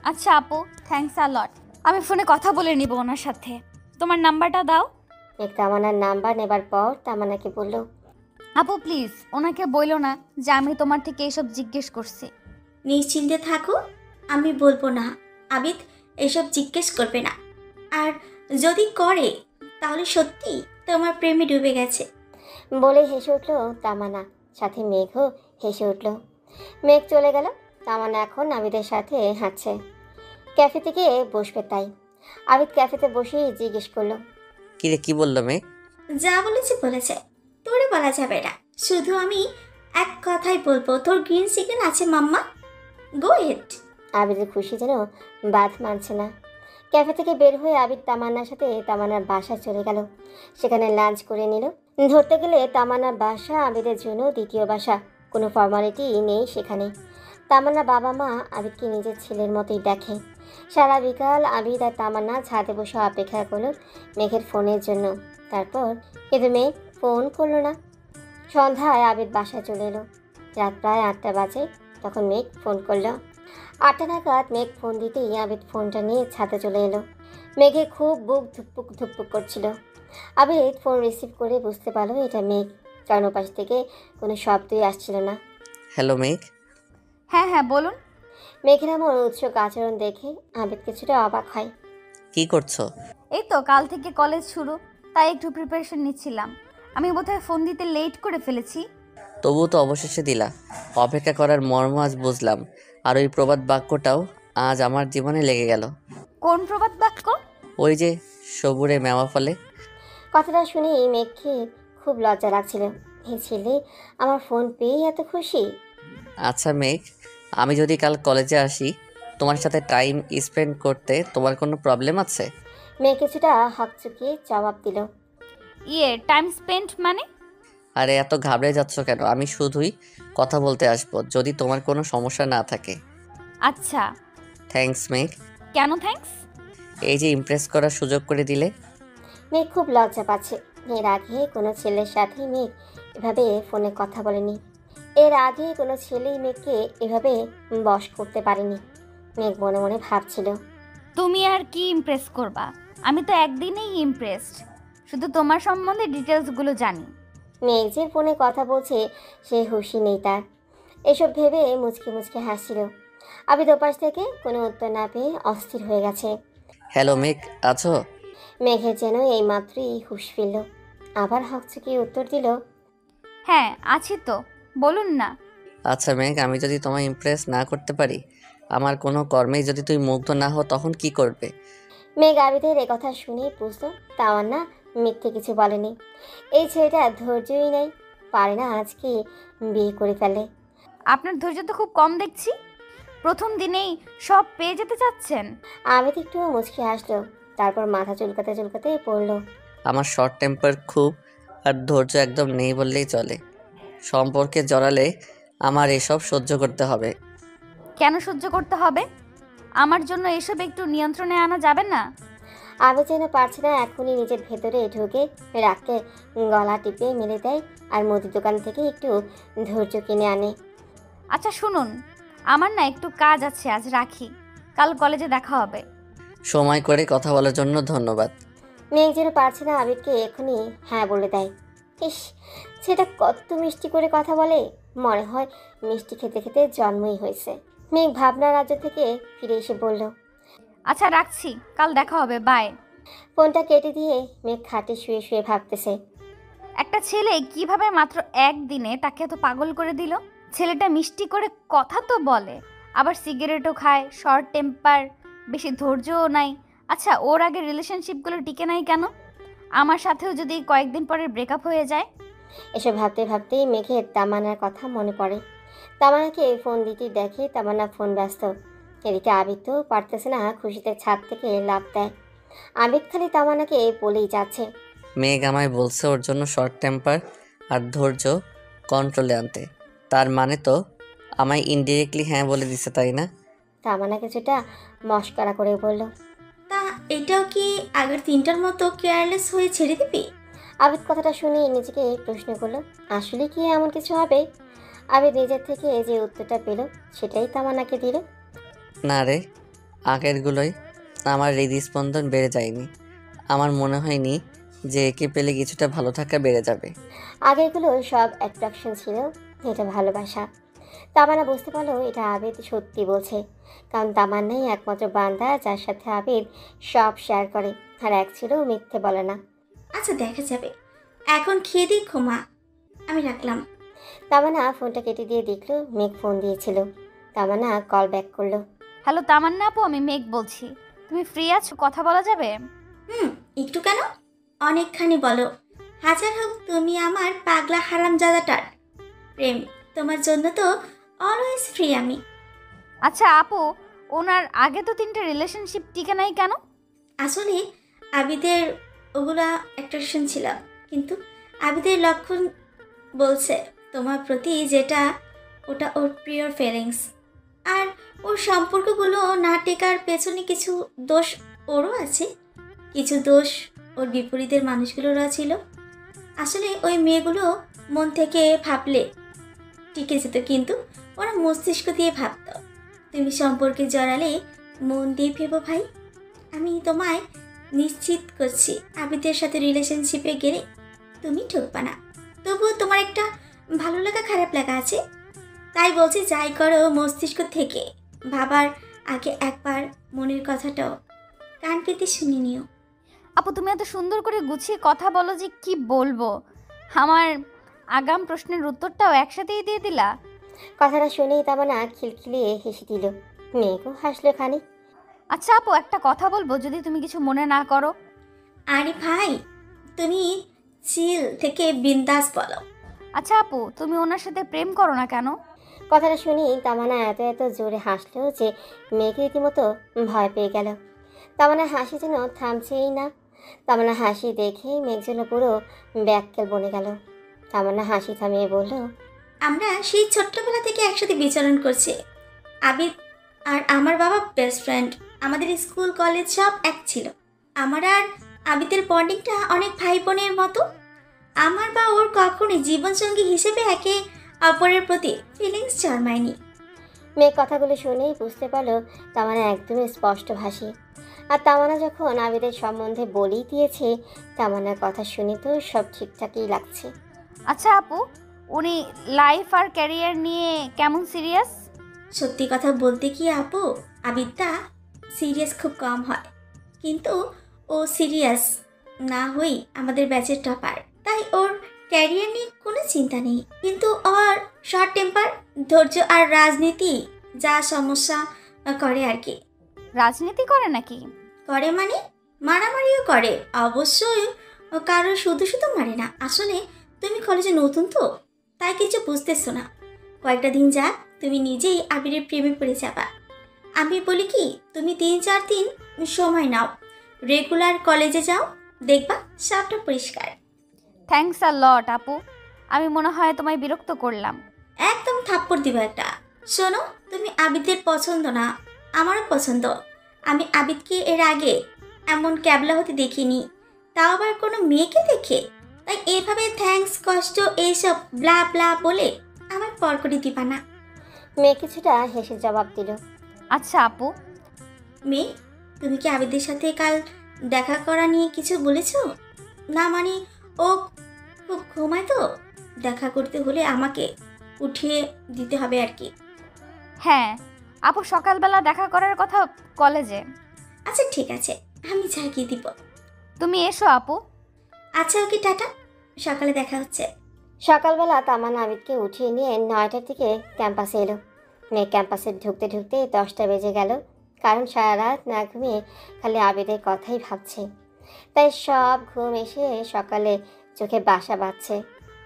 আচ্ছা আপু, থ্যাঙ্কস আ লট। আমি ফোনে কথা বলে নিব ওনার সাথে। তোমার নাম্বারটা দাও। মেঘ তামান্নার নাম্বার নেবার পর তামান্নাকে বলল, আপু প্লিজ ওনাকে বইলো না যে আমি তোমার থেকে এসব জিজ্ঞেস করছি। নিশ্চিন্তে থাকো, আমি বলবো না। আবিদ এসব জিজ্ঞেস করবে না, আর যদি করে তাহলে সত্যি তোমার প্রেমে ডুবে গেছে। বলে হেসে উঠল তামান্না, সাথে মেঘও হেসে উঠল। মেঘ চলে গেল। তামান্না এখন আবিদের সাথে হাঁটছে, ক্যাফে থেকে বসবে তাই। আবিদ ক্যাফেতে বসেই জিজ্ঞেস করলো, কিরে, কি বললো মেয়ে? যা বলেছে বলেছে, তোরে বলা যাবে না। শুধু আমি এক কথাই বলবো, তোর গ্রিন সিগন্যাল আছে মাম্মা, গো হেড। আবিদের খুশি যেন বাদ মানছে না। ক্যাফে থেকে বের হয়ে আবিদ তামান্নার সাথে তামান্নার বাসা চলে গেল। সেখানে লাঞ্চ করে নিল। ধরতে গেলে তামান্নার বাসা আবিদের জন্য দ্বিতীয় বাসা, কোনো ফর্মালিটি নেই সেখানে। তামান্নার বাবা মা আবিদকে নিজের ছেলের মতোই দেখে। সারা বিকাল আবিদ আর তামান্না ছাদে বসে অপেক্ষা করলো মেঘের ফোনের জন্য। তারপর কিন্তু মেঘ ফোন করলো না। সন্ধ্যায় আবিদ বাসায় চলে এলো। রাত প্রায় 8টা বাজে, তখন মেঘ ফোন করলো। 8টা নাগাদ মেঘ ফোন দিতেই আবিদ ফোনটা নিয়ে ছাদে চলে এলো। মেঘে খুব বুক ধুকপুক ধুকপুক করছিল। আবিদ ফোন রিসিভ করে বুঝতে পারলো এটা মেঘ, কারণ ওপাশ থেকে কোনো শব্দই আসছিল না। হ্যালো মেঘ। হ্যাঁ হ্যাঁ বলুন। মেঘের এমন উৎসুক আচরণ দেখে আবিদ কিছুটা অবাক হয়। কি করছো? এই তো কাল থেকে কলেজ শুরু, তাই একটু প্রিপারেশন নিচ্ছিলাম। আমি বোধহয় ফোন দিতে লেট করে ফেলেছি। তবুও তো অবশেষে দিলা। অপেক্ষা করার মর্ম আজ বুঝলাম, আর ওই প্রবাদ বাক্যটাও আজ আমার জীবনে লেগে গেল। কোন প্রবাদ বাক্য? ওই যে সবুরে মেওয়া ফলে। কথাটা শুনেই মেঘকে খুব লজ্জা লাগছিল। এই ছেলে আমার ফোন পেয়ে এত খুশি। আচ্ছা মেঘ, আমি যদি কাল কলেজে আসি তোমার সাথে টাইম স্পেন্ড করতে তোমার কোনো প্রবলেম আছে? মেয়ে কিছুটা হকচকিয়ে জবাব দিল। টাইম স্পেন্ট মানে? আরে এত ঘাবড়ে যাচ্ছ কেন? আমি শুধুই কথা বলতে আসবো, যদি তোমার কোনো সমস্যা না থাকে। আচ্ছা। থ্যাঙ্কস মেঘ। কেন থ্যাঙ্কস? এই যে ইমপ্রেস করার সুযোগ করে দিলে। মেঘ খুব লজ্জা পাচ্ছে। এর আগে কোনো ছেলের সাথে মেঘ এভাবে ফোনে কথা বলেনি। এর আগে কোনো ছেলেই মেঘকে এভাবে বশ করতে পারেনি। মেঘ মনে মনে ভাবছিল, তুমি আর কি ইমপ্রেস করবা? আমি তো একদিনেই ইমপ্রেসড, শুধু তোমার সম্বন্ধে ডিটেলসগুলো জানি। মেঘ যে ফোনে কথা বলছে সে হুঁশই নেই তার। এসব ভেবে মুচকি মুচকি হাসছিল। আবিদ ওপাশ থেকে কোনো উত্তর না পেয়ে অস্থির হয়ে গেছে। হ্যালো মেঘ, আছো? মেঘের যেন এইমাত্রই হুঁশ ফিরল। আবার হকচকিয়ে উত্তর দিল, হ্যাঁ আছি তো, বলুন না। আচ্ছা মেঘ, আমি যদি তোমায় ইমপ্রেস না করতে পারি, আমার কোনো কর্মেই যদি তুমি মুগ্ধ না হও, তখন কি করবে? মেঘ আবিদের কথা শুনে বুঝলো তাওয়ান্না মিথ্যে কিছু বলেনি। এই ছেলেটা ধৈর্যই নেই, পারে না আজকে বিয়ে করে ফেলে। আপনার ধৈর্য তো খুব কম দেখছি, প্রথম দিনেই সব পেয়ে যেতে চাচ্ছেন। আবিদ একটু মুচকি হাসলো, তারপর মাথা চুলকাতে চুলকাতে পড়ল। আমার শর্ট টেম্পার খুব, আর ধৈর্য একদম নেই বললেই চলে। সম্পর্কে জড়ালে আমার এসব সহ্য করতে হবে। কেন সহ্য করতে হবে? আমার জন্য এসব একটু নিয়ন্ত্রণে আনা যাবে না? আবিদ যেন পারছে না এখনই নিজের ভেতরে ঢুকে রাগকে গলা টিপে মেরে দেয় আর মুদির দোকান থেকে একটু ধৈর্য কিনে আনে। আচ্ছা শুনুন, আমার না একটু কাজ আছে, আজ রাখি, কাল কলেজে দেখা হবে। সময় করে কথা বলার জন্য ধন্যবাদ। মেঘ যেন পারছে না আবিদকে এখনই হ্যাঁ বলে দেয়। ইস, সেটা কত মিষ্টি করে কথা বলে, মনে হয় মিষ্টি খেতে খেতে জন্মই হয়েছে। মেঘ ভাবনা রাজ্য থেকে ফিরে এসে বলল, আচ্ছা রাখছি, কাল দেখা হবে, বাই। ফোনটা কেটে দিয়ে মেঘ খাটে শুয়ে শুয়ে ভাবতেছে। একটা ছেলে কিভাবে মাত্র একদিনে তাকে এত পাগল করে দিল? ছেলেটা মিষ্টি করে কথা তো বলে, আবার সিগারেটও খায়, শর্ট টেম্পার, বেশি ধৈর্যও নাই। আচ্ছা ওর আগে রিলেশনশিপগুলো টিকে নাই কেন? আমার সাথেও যদি কয়েকদিন পরে ব্রেকআপ হয়ে যায়? এসব ভাবতে ভাবতেই মেঘের তামান্নার কথা মনে পড়ে। তামান্নাকে ফোন দিতে দেখে তামান্না ফোন ব্যস্ত। এদিকে আবিদ তো পারতেছে না খুশিতে ছাদ থেকে লাফ দেয়। আবিদ খালি তামান্নাকে বলেই যাচ্ছে, মেঘ আমায় বলছে ওর জন্য শর্ট টেম্পার আর ধৈর্য কন্ট্রোলে আনতে। তার মানে তো আমায় ইনডিরেক্টলি হ্যাঁ বলে দিছে, তাই না? তামান্না কিছুটা মস্করা করে বলল, তা এটাও কি আগের তিনটার মতো কেয়ারলেস হয়ে ছেড়ে দিবি? আবিদ কথাটা শুনে নিজেকে প্রশ্ন করলো, আসলে কি এমন কিছু হবে? আবিদ নিজের থেকে যে উত্তরটা পেল সেটাই তামান্নাকে দিল। না রে, আগেরগুলোই আমার হৃদস্পন্দন বেড়ে যায়নি। আমার মনে হয়নি যে একে পেলে কিছুটা ভালো থাকা বেড়ে যাবে। আগেরগুলো সব অ্যাট্রাকশন ছিল, এটা ভালোবাসা। তামান্না বুঝতে পারলো এটা আবিদ সত্যি বলছে, কারণ তামান্নাই একমাত্র বান্দা যার সাথে আবিদ সব শেয়ার করে, আর এক ছিল মিথ্যে বলে না। আচ্ছা দেখা যাবে, এখন খেয়ে দিই, ঘুমা, আমি রাখলাম। তামান্না ফোনটা কেটে দিয়ে দেখলো মেঘ ফোন দিয়েছিল। তামান্না কল ব্যাক করলো, হ্যালো তামান্না আপু, আমি মেঘ বলছি, তুমি ফ্রি আছো, কথা বলা যাবে? একটু কেন, অনেকখানি বলো। হাজার হোক তুমি আমার পাগলা হারামজাদাটার প্রেম, তোমার জন্য তো অলওয়েজ ফ্রি আমি। আচ্ছা আপু, ওনার আগে তো 3টে রিলেশনশিপ টিকে নাই কেন? আসলে আবিদের ওগুলা অ্যাট্রাকশন ছিল, কিন্তু আবিদের লক্ষণ বলছে তোমার প্রতি যেটা, ওটা ওর প্রিয় ফিলিংস। আর ওর সম্পর্কগুলো না টেকার পেছনে কিছু দোষ ওরও আছে, কিছু দোষ ওর বিপরীতের মানুষগুলোরও ছিল। আসলে ওই মেয়েগুলো মন থেকে ভাবলে টিকে যেত, কিন্তু ওরা মস্তিষ্ক দিয়ে ভাবত। তুমি সম্পর্কে জড়ালে মন দিয়ে ভেবো ভাই, আমি তোমায় নিশ্চিত করছি আবিদের সাথে রিলেশনশিপে গেলে তুমি ঠকবা না। তবুও তোমার একটা ভালো লাগা খারাপ লাগা আছে, তাই বলছি যাই করো মস্তিষ্ক থেকে ভাবার আগে একবার মনের কথাটাও কান পেতে শুনে নিও। আপু তুমি এত সুন্দর করে গুছিয়ে কথা বলো যে কি বলবো, আমার আগাম প্রশ্নের উত্তরটাও একসাথেই দিয়ে দিলা। কথাটা শুনেই তামান্না খিলখিলিয়ে হেসে দিল। মেঘও হাসলো খানিক। আচ্ছা আপু একটা কথা বলবো, যদি তুমি কিছু মনে না করো। আরে ভাই, তুমি চিল থেকে বিন্দাস বলো। আচ্ছা আপু, তুমি ওনার সাথে প্রেম করো না কেন? কথাটা শুনি তামান্না এত এত জোরে হাসলো যে মেঘ রীতিমতো ভয় পেয়ে গেল। তামান্নার হাসি যেন থামছেই না। তামান্নার হাসি দেখে মেঘ যেন পুরো ব্যাককেল বনে গেল। তামান্না হাসি থামিয়ে বলল, আমরা সেই ছোট্টবেলা থেকে একসাথে বিচরণ করছি। আবিদ আর আমার বাবা বেস্ট ফ্রেন্ড। আমাদের স্কুল কলেজ সব এক ছিল। আমার আর আবিদের বন্ডিংটা অনেক ভাই বোনের মতো। আমার বা ওর কখনোই জীবনসঙ্গী হিসেবে একে অপরের প্রতি ফিলিংস জন্মায়নি। মেঘ কথাগুলো শুনেই বুঝতে পারলো তামান্না একদমই স্পষ্টভাষী। আর তামান্না যখন আবিদের সম্বন্ধে বলেই দিয়েছে, তামান্নার কথা শুনে তো সব ঠিকঠাকই লাগছে। আচ্ছা আপু, উনি লাইফ আর ক্যারিয়ার নিয়ে কেমন সিরিয়াস? সত্যি কথা বলতে কি আপু, আবিদটা সিরিয়াস খুব কম হয়, কিন্তু ও সিরিয়াস না হই আমাদের ব্যাচের টপার। তাই ওর ক্যারিয়ার নিয়ে কোনো চিন্তা নেই। কিন্তু ওর শর্ট টেম্পার, ধৈর্য আর রাজনীতি যা সমস্যা করে আর কি। রাজনীতি করে নাকি? করে মানে মারামারিও করে অবশ্যই। ও কারো শুধু শুধু মারে না। আসলে তুমি কলেজে নতুন তো, তাই কিছু বুঝতেছো না। কয়েকটা দিন যাক, তুমি নিজেই আবিরের প্রেমে পড়ে যাবা। আমি বলি কি, তুমি 3-4 দিন সময় নাও, রেগুলার কলেজে যাও, দেখবা সবটা পরিষ্কার। থ্যাঙ্কস আ লট আপু। আমি মনে হয় তোমায় বিরক্ত করলাম। একদম থাপ্পড় দিব একটা। শোনো, তুমি আবিদের পছন্দ না, আমারও পছন্দ। আমি আবিদকে এর আগে এমন ক্যাবলা হতে দেখিনি, তাও আবার কোনো মেয়েকে দেখে। তাই এভাবে থ্যাঙ্কস, কষ্ট এইসব ব্লা ব্লা বলে আমার পর করে দিবা না। মেয়ে কিছুটা হেসে জবাব দিল, আচ্ছা আপু। মেয়ে, তুমি কি আবিদের সাথে কাল দেখা করা নিয়ে কিছু বলেছো? না মানে ও খুব ঘুমায় তো, দেখা করতে হলে আমাকে উঠিয়ে দিতে হবে আর কি। হ্যাঁ আপু, সকালবেলা দেখা করার কথা কলেজে। আচ্ছা ঠিক আছে, আমি জাগিয়ে দিব। তুমি এসো আপু। আচ্ছা ওকে, টাটা, সকালে দেখা হচ্ছে। সকালবেলা তামান্না আবিদকে উঠিয়ে নিয়ে 9টার দিকে ক্যাম্পাসে এলো। মেয়ে ক্যাম্পাসে ঢুকতে ঢুকতে 10টা বেজে গেল। কারণ সারা রাত না ঘুমিয়ে খালি আবিদের কথাই ভাবছে। তাই সব ঘুম এসে সকালে চোখে বাসা বাঁধছে।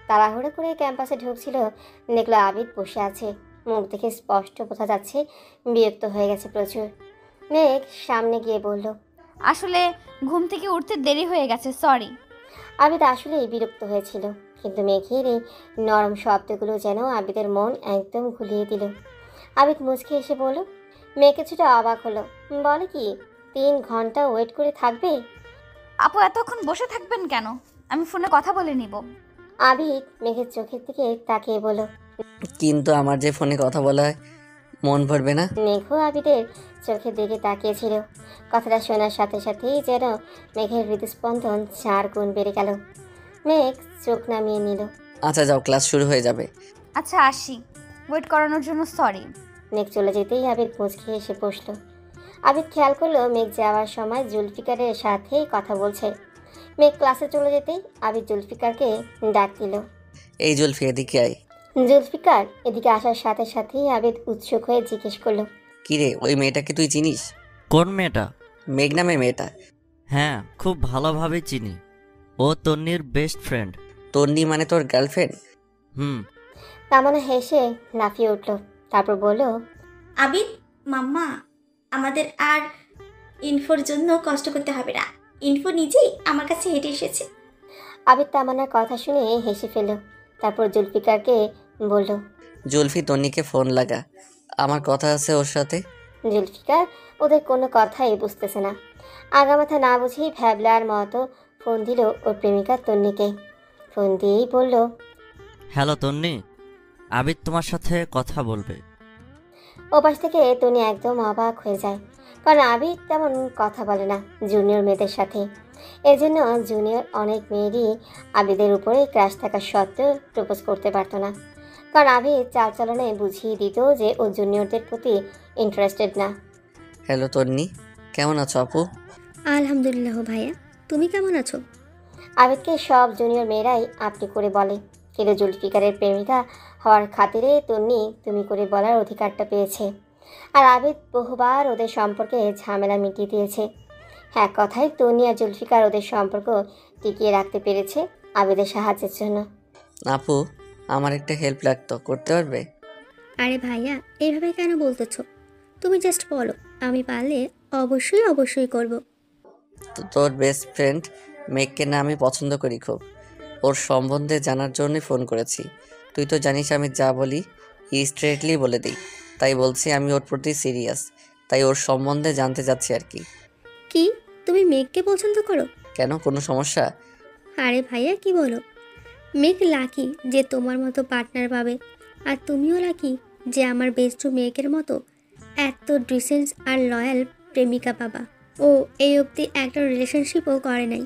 তাড়াহুড়ো করে ক্যাম্পাসে ঢুকছিল, দেখলো আবিদ বসে আছে। মুখ দেখে স্পষ্ট বোঝা যাচ্ছে বিরক্ত হয়ে গেছে প্রচুর। মেঘ সামনে গিয়ে বলল, আসলে ঘুম থেকে উঠতে দেরি হয়ে গেছে, সরি। আবিদ আসলেই বিরক্ত হয়েছিল, কিন্তু মেঘের এই নরম শব্দগুলো যেন আবিদের মন একদম ঘুলিয়ে দিল। আবিদ মুচকে এসে বলল, মেয়ে কিছুটা অবাক হলো, বলে কি 3 ঘন্টা ওয়েট করে থাকবে? আপু এতক্ষণ বসে থাকবেন কেন? আমি ফোনে কথা বলে নিব। আবিদ মেঘের চোখের দিকে তাকিয়ে বলল। কিন্তু আমার যে ফোনে কথা বলা হয় মন ভরবে না? মেঘও আবিদের চোখের দিকে তাকিয়েছিল। কথাটা শোনার সাথে সাথেই যেন মেঘের হৃদস্পন্দন 4 গুণ বেড়ে গেল। মেঘ চোখ নামিয়ে নিল। আচ্ছা যাও, ক্লাস শুরু হয়ে যাবে। আচ্ছা আসি, ওয়েট করানোর জন্য সরি। মেঘ চলে যেতেই আবিদ মুচকি এসে বসল। আবিদ খেয়াল করলো মেঘ যাওয়ার সময় জুলফিকারের সাথে কথা বলছে। মেঘ ক্লাসে চলে যেতেই আবিদ জুলফিকারকে ডাক দিল। এই জুলফি, এদিকে আয়। জুলফিকার এদিকে আসার সাথে সাথেই আবিদ উৎসুক হয়ে জিজ্ঞেস করলো, কিরে, ওই মেয়েটাকে তুই চিনিস? কোন মেয়েটা? মেঘ নামে মেয়েটা। হ্যাঁ, খুব ভালোভাবে চিনি। ও তন্নির বেস্ট ফ্রেন্ড। তন্নি মানে তোর গার্লফ্রেন্ড? হুম। তামান্না হেসে লাফিয়ে উঠল। তারপর বলল, আবিদ মাম্মা, আমাদের আর ইনফোর জন্য কষ্ট করতে হবে না। ইনফো নিজেই আমার কাছে হেঁটে এসেছে। আবিদ তামান্নার কথা শুনে হেসে ফেলল। তারপর জুলফিকারকে বলল, জুলফি, তন্নিকে ফোন লাগা, আমার কথা আছে ওর সাথে। জুলফিকার ওদের কোনো কথাই বুঝতেছে না। আগামাথা না বুঝেই ভ্যাবলার মতো ফোন দিল ওর প্রেমিকা তন্নিকে। ফোন দিয়েই বলল, হ্যালো তন্নি, আবিদ তোমার সাথে কথা বলবে। ওপাশ থেকে তন্নি একদম অবাক হয়ে যায়। কারণ আবিদ তেমন কথা বলে না জুনিয়র মেয়েদের সাথে। এজন্য জুনিয়র অনেক মেয়েরই আবিদের উপরে ক্রাশ থাকা সত্ত্বেও প্রপোজ করতে পারতো না। কারণ আবিদ চালচলনে বুঝিয়ে দিত যে ও জুনিয়রদের প্রতি ইন্টারেস্টেড না। হ্যালো তন্নি, কেমন আছো আপু? আলহামদুলিল্লাহ ভাইয়া, তুমি কেমন আছো? আবিদকে সব জুনিয়র মেয়েরাই আপনি করে বলে, কিন্তু জুলফিকারের প্রেমিকা হওয়ার খাতিরে তন্নি তুমি করে বলার অধিকারটা পেয়েছে। আর আবিদ বহুবার ওদের সম্পর্কে ঝামেলা মিটিয়ে দিয়েছে। এক কথায় তন্নি আর জুলফিকার ওদের সম্পর্ক টিকিয়ে রাখতে পেরেছে আবিদের সাহায্যের জন্য। আপু, আমার একটা হেল্প লাগতো, করতে পারবে? আরে ভাইয়া, এইভাবে কেন বলতেছো? তুমি জাস্ট বলো, আমি পারলে অবশ্যই অবশ্যই করব। তো তোর বেস্ট ফ্রেন্ড মেঘকে না আমি পছন্দ করি খুব। ওর সম্বন্ধে জানার জন্যই ফোন করেছি। তুই তো জানিস আমি যা বলি স্ট্রেটলি বলে দিই। তাই বলছি আমি ওর প্রতি সিরিয়াস। তাই ওর সম্বন্ধে জানতে চাচ্ছি আর কি। কি, তুমি মেঘকে পছন্দ করো? কেন, কোনো সমস্যা? আরে ভাইয়া, কি বলো? মেঘ লাকি যে তোমার মতো পার্টনার পাবে, আর তুমিও লাকি যে আমার বেস্ট মেঘের মতো এত ডিসেন্স আর লয়াল প্রেমিকা পাবা। ও এই অবধি একটা রিলেশনশিপও করে নাই।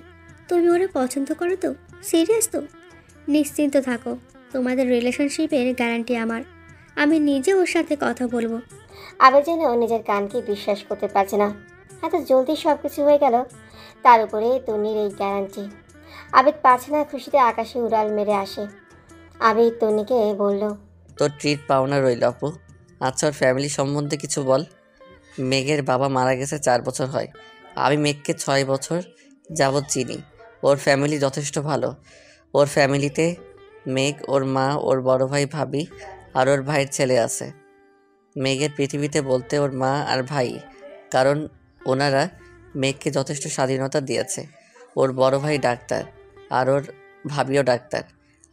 তুমি ওরা পছন্দ করো তো? সিরিয়াস তো? নিশ্চিন্ত থাকো, তোমাদের রিলেশনশিপের গ্যারান্টি আমার। আমি নিজে ওর সাথে কথা বলবো। আবির যেন নিজের কানকে বিশ্বাস করতে পারছে না, এত জলদি সব কিছু হয়ে গেল। তার উপরে তন্নির এই গ্যারান্টি। আবির পারছে না খুশিতে আকাশে উড়াল মেরে আসে। আবির তন্নিকে বলল, তোর ট্রিট পাওনা রইল আপু। আচ্ছা, ওর ফ্যামিলি সম্বন্ধে কিছু বল। মেঘের বাবা মারা গেছে 4 বছর হয়। আমি মেঘকে 6 বছর যাবৎ চিনি। ওর ফ্যামিলি যথেষ্ট ভালো। ওর ফ্যামিলিতে মেঘ, ওর মা, ওর বড় ভাই, ভাবি আর ওর ভাইয়ের ছেলে আছে। মেঘের পৃথিবীতে বলতে ওর মা আর ভাই, কারণ ওনারা মেঘকে যথেষ্ট স্বাধীনতা দিয়েছে। ওর বড় ভাই ডাক্তার আর ওর ভাবিও ডাক্তার।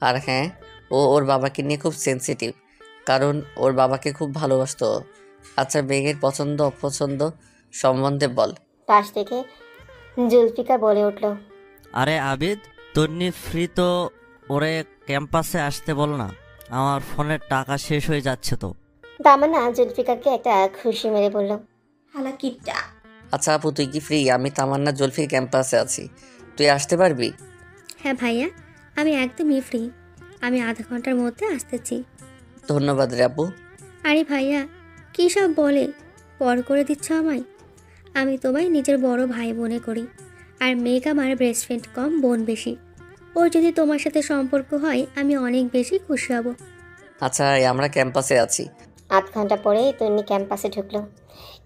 আর হ্যাঁ, ও ওর বাবাকে নিয়ে খুব সেনসিটিভ, কারণ ওর বাবাকে খুব ভালোবাসতো ও। আচ্ছা, মেঘের পছন্দ অপছন্দ সম্বন্ধে বল। পাশ থেকে জুলফিকা বলে উঠল, আরে আবিদ, তন্নি ফ্রি তো, ওরে ক্যাম্পাসে আসতে বল না। আমার ফোনের টাকা শেষ হয়ে যাচ্ছে তো। তামান্না জুলফিকারকে একটা খুশি মেরে বলল, হালা কিপটা। আচ্ছা আপু, তুই কি ফ্রি? আমি তামান্না জুলফির ক্যাম্পাসে আছি, তুই আসতে পারবি? হ্যাঁ ভাইয়া, আমি একদমই ফ্রি। আমি আধা ঘন্টার মধ্যে আসতেছি। ধন্যবাদ রে আপু। আরে ভাইয়া, কী সব বলে পর করে দিচ্ছ আমায়? আমি তোমায় নিজের বড় ভাই মনে করি, আর মেঘ আমার বেস্ট ফ্রেন্ড কম বোন বেশি। ওর যদি তোমার সাথে সম্পর্ক হয় আমি অনেক বেশি খুশি হব। আচ্ছা, আমরা ক্যাম্পাসে আছি। আধ ঘন্টা পরে তন্নি ক্যাম্পাসে ঢুকলো।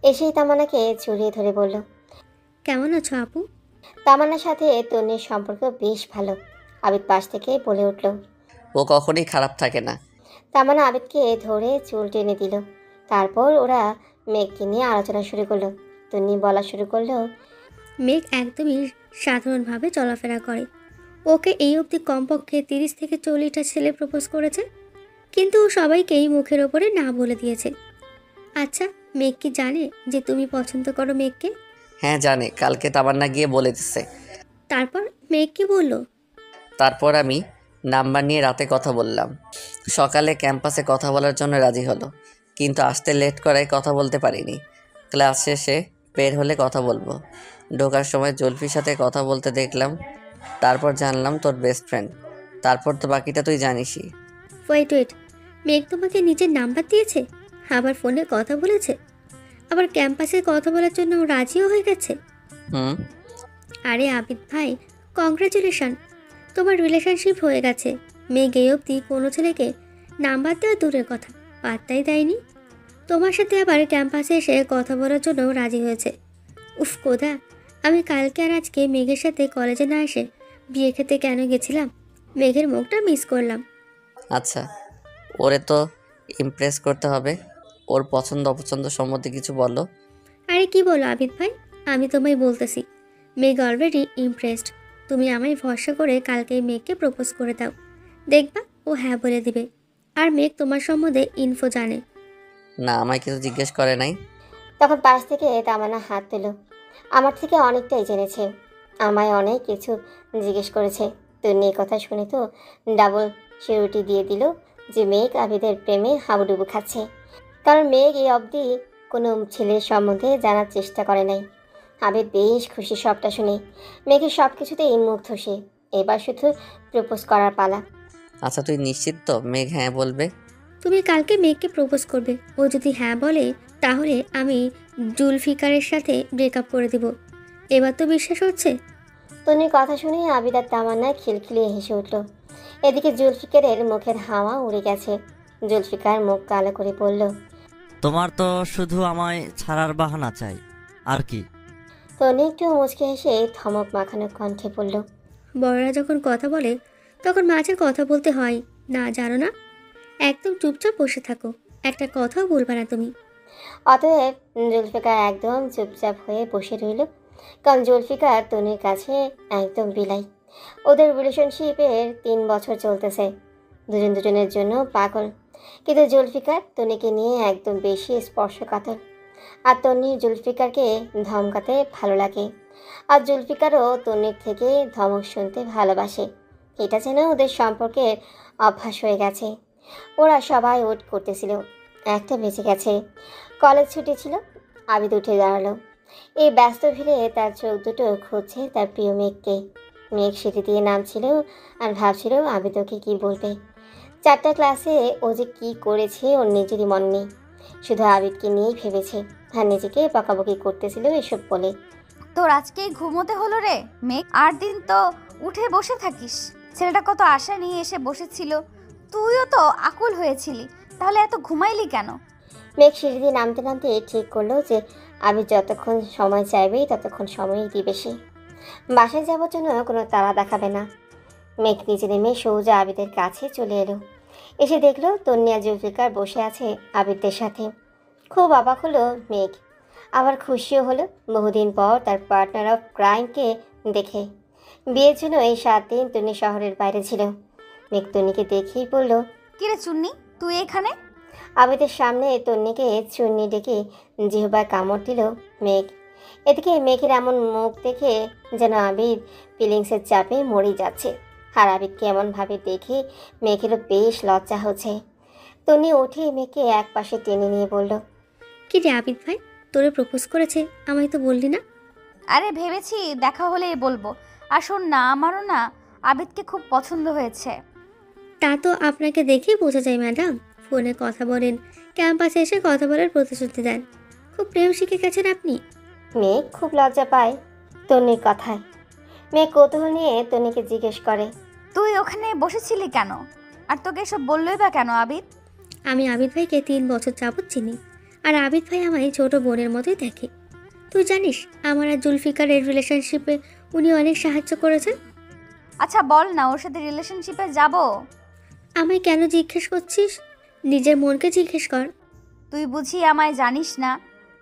এসেই তামান্নাকে জড়িয়ে ধরে বলল, কেমন আছো আপু? তামান্নার সাথে তন্নির সম্পর্ক বেশ ভালো। আবিদ পাশ থেকে বলে উঠল। ও কখনোই খারাপ থাকে না। তামান্না আবিদকে ধরে চুল টেনে দিল। তারপর ওরা মেঘকে নিয়ে আলোচনা শুরু করলো। তন্নি বলা শুরু করলো, মেঘ একদমই সাধারণভাবে চলাফেরা করে। ওকে এই অবধি কমপক্ষে 30 থেকে 40টা ছেলে প্রপোজ করেছে, কিন্তু ও সবাইকেই মুখের ওপরে না বলে দিয়েছে। আচ্ছা, মেঘ কি জানে যে তুমি পছন্দ করো মেঘকে? হ্যাঁ জানে, কালকে তামান্না গিয়ে বলে দিচ্ছে। তারপর মেঘ কি বলল? তারপর আমি নাম্বার নিয়ে রাতে কথা বললাম। সকালে ক্যাম্পাসে কথা বলার জন্য রাজি হলো, কিন্তু আসতে লেট করায় কথা বলতে পারিনি। ক্লাস শেষে বের হলে কথা বলবো। ঢোকার সময় জুলফির সাথে কথা বলতে দেখলাম। তারপর জানলাম তোর বেস্ট ফ্রেন্ড। তারপর তো বাকিটা তুই জানিসই। ওয়েট, মেঘ তোমাকে নিজের নাম্বার দিয়েছে, আবার ফোনে কথা বলেছে, আবার ক্যাম্পাসে কথা বলার জন্য রাজিও হয়ে গেছে? হুম। আরে আবিদ ভাই, কংগ্রাচুলেশন, তোমার রিলেশনশিপ হয়ে গেছে। মেঘ এই অবধি কোনো ছেলেকে নাম্বার দেওয়া দূরের কথা, পাত্তাই দেয়নি। তোমার সাথে আবার ক্যাম্পাসে এসে কথা বলার জন্য রাজি হয়েছে। উফ কোদা, আমি কালকে আর আজকে মেঘের সাথে কলেজে না এসে বিয়ে খেতে কেন গেছিলাম? মেঘের মুখটা মিস করলাম। আচ্ছা, ওরে তো ইমপ্রেস করতে হবে। ওর পছন্দ অপছন্দ সম্বন্ধে কিছু বলো। আরে কি বলো আবিদ ভাই, আমি তোমায় বলতেছি, মেঘ অলরেডি ইমপ্রেসড। তুমি আমায় ভরসা করে কালকে মেঘকে প্রপোজ করে দাও, দেখবা ও হ্যাঁ বলে দিবে। আর মেঘ তোমার সম্বন্ধে ইনফো জানে। না, আমায় কিছু জিজ্ঞেস করে নাই। তখন পাশ থেকে তামান্না হাত তুলো। আমার থেকে অনেকটাই জেনেছে, আমায় অনেক কিছু জিজ্ঞেস করেছে। তন্নি এই কথা শুনে তো ডাবল সিউরিটি দিয়ে দিল যে মেঘ আবিদের প্রেমে হাবুডুবু খাচ্ছে। কারণ মেঘ এই অবধি কোনো ছেলের সম্বন্ধে জানার চেষ্টা করে নাই। আবিদ বেশ খুশি সবটা শুনে। মেঘের সব কিছুতেই মুগ্ধ সে। এবার শুধু প্রপোজ করার পালা। আচ্ছা, তুই নিশ্চিত তো মেঘ হ্যাঁ বলবে? তুমি কালকে মেঘকে প্রপোজ করবে, ও যদি হ্যাঁ বলে তাহলে আমি জুলফিকারের সাথে ব্রেকআপ করে দিব। এবার তো বিশ্বাস হচ্ছে? তন্নির কথা শুনে আবিদ আর তামান্না খিলখিলিয়ে হেসে উঠল। এদিকে জুলফিকারের মুখের হাওয়া উড়ে গেছে। জুলফিকার মুখ কালো করে বলল, তোমার তো শুধু আমায় ছাড়ার বাহানা চাই, আর কি? তন্নি একটু মুচকে হেসে ধমক মাখানো কণ্ঠে বলল, বড়রা যখন কথা বলে তখন মাঝে কথা বলতে হয় না, জানো না? একদম চুপচাপ বসে থাকো, একটা কথাও বলবা না তুমি। অতএব জুলফিকার একদম চুপচাপ হয়ে বসে রইল, কারণ জুলফিকার তনির কাছে একদম বিলাই। ওদের রিলেশনশিপের 3 বছর চলতেছে, দুজন দুজনের জন্য পাগল। কিন্তু জুলফিকার তনিকে নিয়ে একদম বেশি স্পর্শকাতর, আর তন্নির জুলফিকারকে ধমকাতে ভালো লাগে, আর জুলফিকারও তন্নির থেকে ধমক শুনতে ভালোবাসে। এটা যেন ওদের সম্পর্কের অভ্যাস হয়ে গেছে। ওরা সবাই ওয়েট করতেছিল, 1টা বেজে গেছে, কলেজ ছুটি ছিল। আবিদ উঠে দাঁড়ালো। এই ব্যস্ত ভিড়ে তার চোখ দুটো খুঁজছে তার প্রিয় মেঘকে। মেঘ সিঁড়ি দিয়ে নামছিল আর ভাবছিল আবিদ ওকে কী বলবে। 4টা ক্লাসে ও যে কী করেছে ওর নিজেরই মনে নেই, শুধু আবিদকে নিয়েই ভেবেছে আর নিজেকে বকাবকি করতেছিল এসব বলে। তোর আজকেই ঘুমোতে হলো রে মেঘ, 8 দিন তো উঠে বসে থাকিস। ছেলেটা কত আশা নিয়ে এসে বসেছিল, তুইও তো আকুল হয়েছিলি, তাহলে এত ঘুমাইলি কেন? মেঘ সিঁড়ি দিয়ে নামতে নামতে ঠিক করলো যে আবিদ যতক্ষণ সময় চাইবে ততক্ষণ সময়ই দিবে সে। বাসায় যাওয়ার জন্য কোনো তাড়া দেখাবে না। মেঘ নিচে নেমে সোজা আবিদের কাছে চলে এলো। এসে দেখলো তন্নিয়া জুলফিকার বসে আছে আবিদদের সাথে। খুব অবাক হলো মেঘ, আবার খুশিও হলো বহুদিন পর তার পার্টনার অফ ক্রাইমকে দেখে। বিয়ের জন্য এই 7 দিন তন্নি শহরের বাইরে ছিল। মেঘ তন্নিকে দেখেই বলল, কিরে চুন্নি, তুই এখানে? আবিদের সামনে তন্নিকে চুন্নি ডেকে জিহ্বায় কামড় দিল মেঘ। এদিকে মেঘের এমন মুখ দেখে যেন আবিদ ফিলিংসের চাপে মরে যাচ্ছে। আর আবিদকে এমনভাবে দেখে মেঘেরও বেশ লজ্জা হচ্ছে। তন্নি উঠে মেঘকে এক পাশে টেনে নিয়ে বলল, কি রে আবিদ ভাই, তোরে প্রপোজ করেছে, আমায় তো বললি না? আরে ভেবেছি দেখা হলেই বলবো। আর শোন না, আমারও না আবিদকে খুব পছন্দ হয়েছে। তা তো আপনাকে দেখেই বোঝা যায় ম্যাডাম। ফোনে কথা বলেন, ক্যাম্পাসে এসে কথা বলার প্রতিশ্রুতি দেন, খুব প্রেম শিখে গেছেন আপনি। মেঘ খুব লজ্জা পায় তন্নির কথায়। মেঘ কৌতূহল নিয়ে তন্নিকে জিজ্ঞেস করে, তুই ওখানে বসেছিলি কেন? আর তোকে এসব বললোই বা কেন আবিদ? আমি আবিদ ভাইকে 3 বছর যাবৎ চিনি, আর আবিদ ভাই আমায় ছোট বোনের মতোই দেখে। তুই জানিস আমার আর জুলফিকারের রিলেশনশিপে উনি অনেক সাহায্য করেছেন। আচ্ছা বল না, ওর সাথে রিলেশনশিপে যাব? আমায় কেন জিজ্ঞেস করছিস? নিজের মনকে জিজ্ঞেস কর। তুই বুঝি আমায় জানিস না,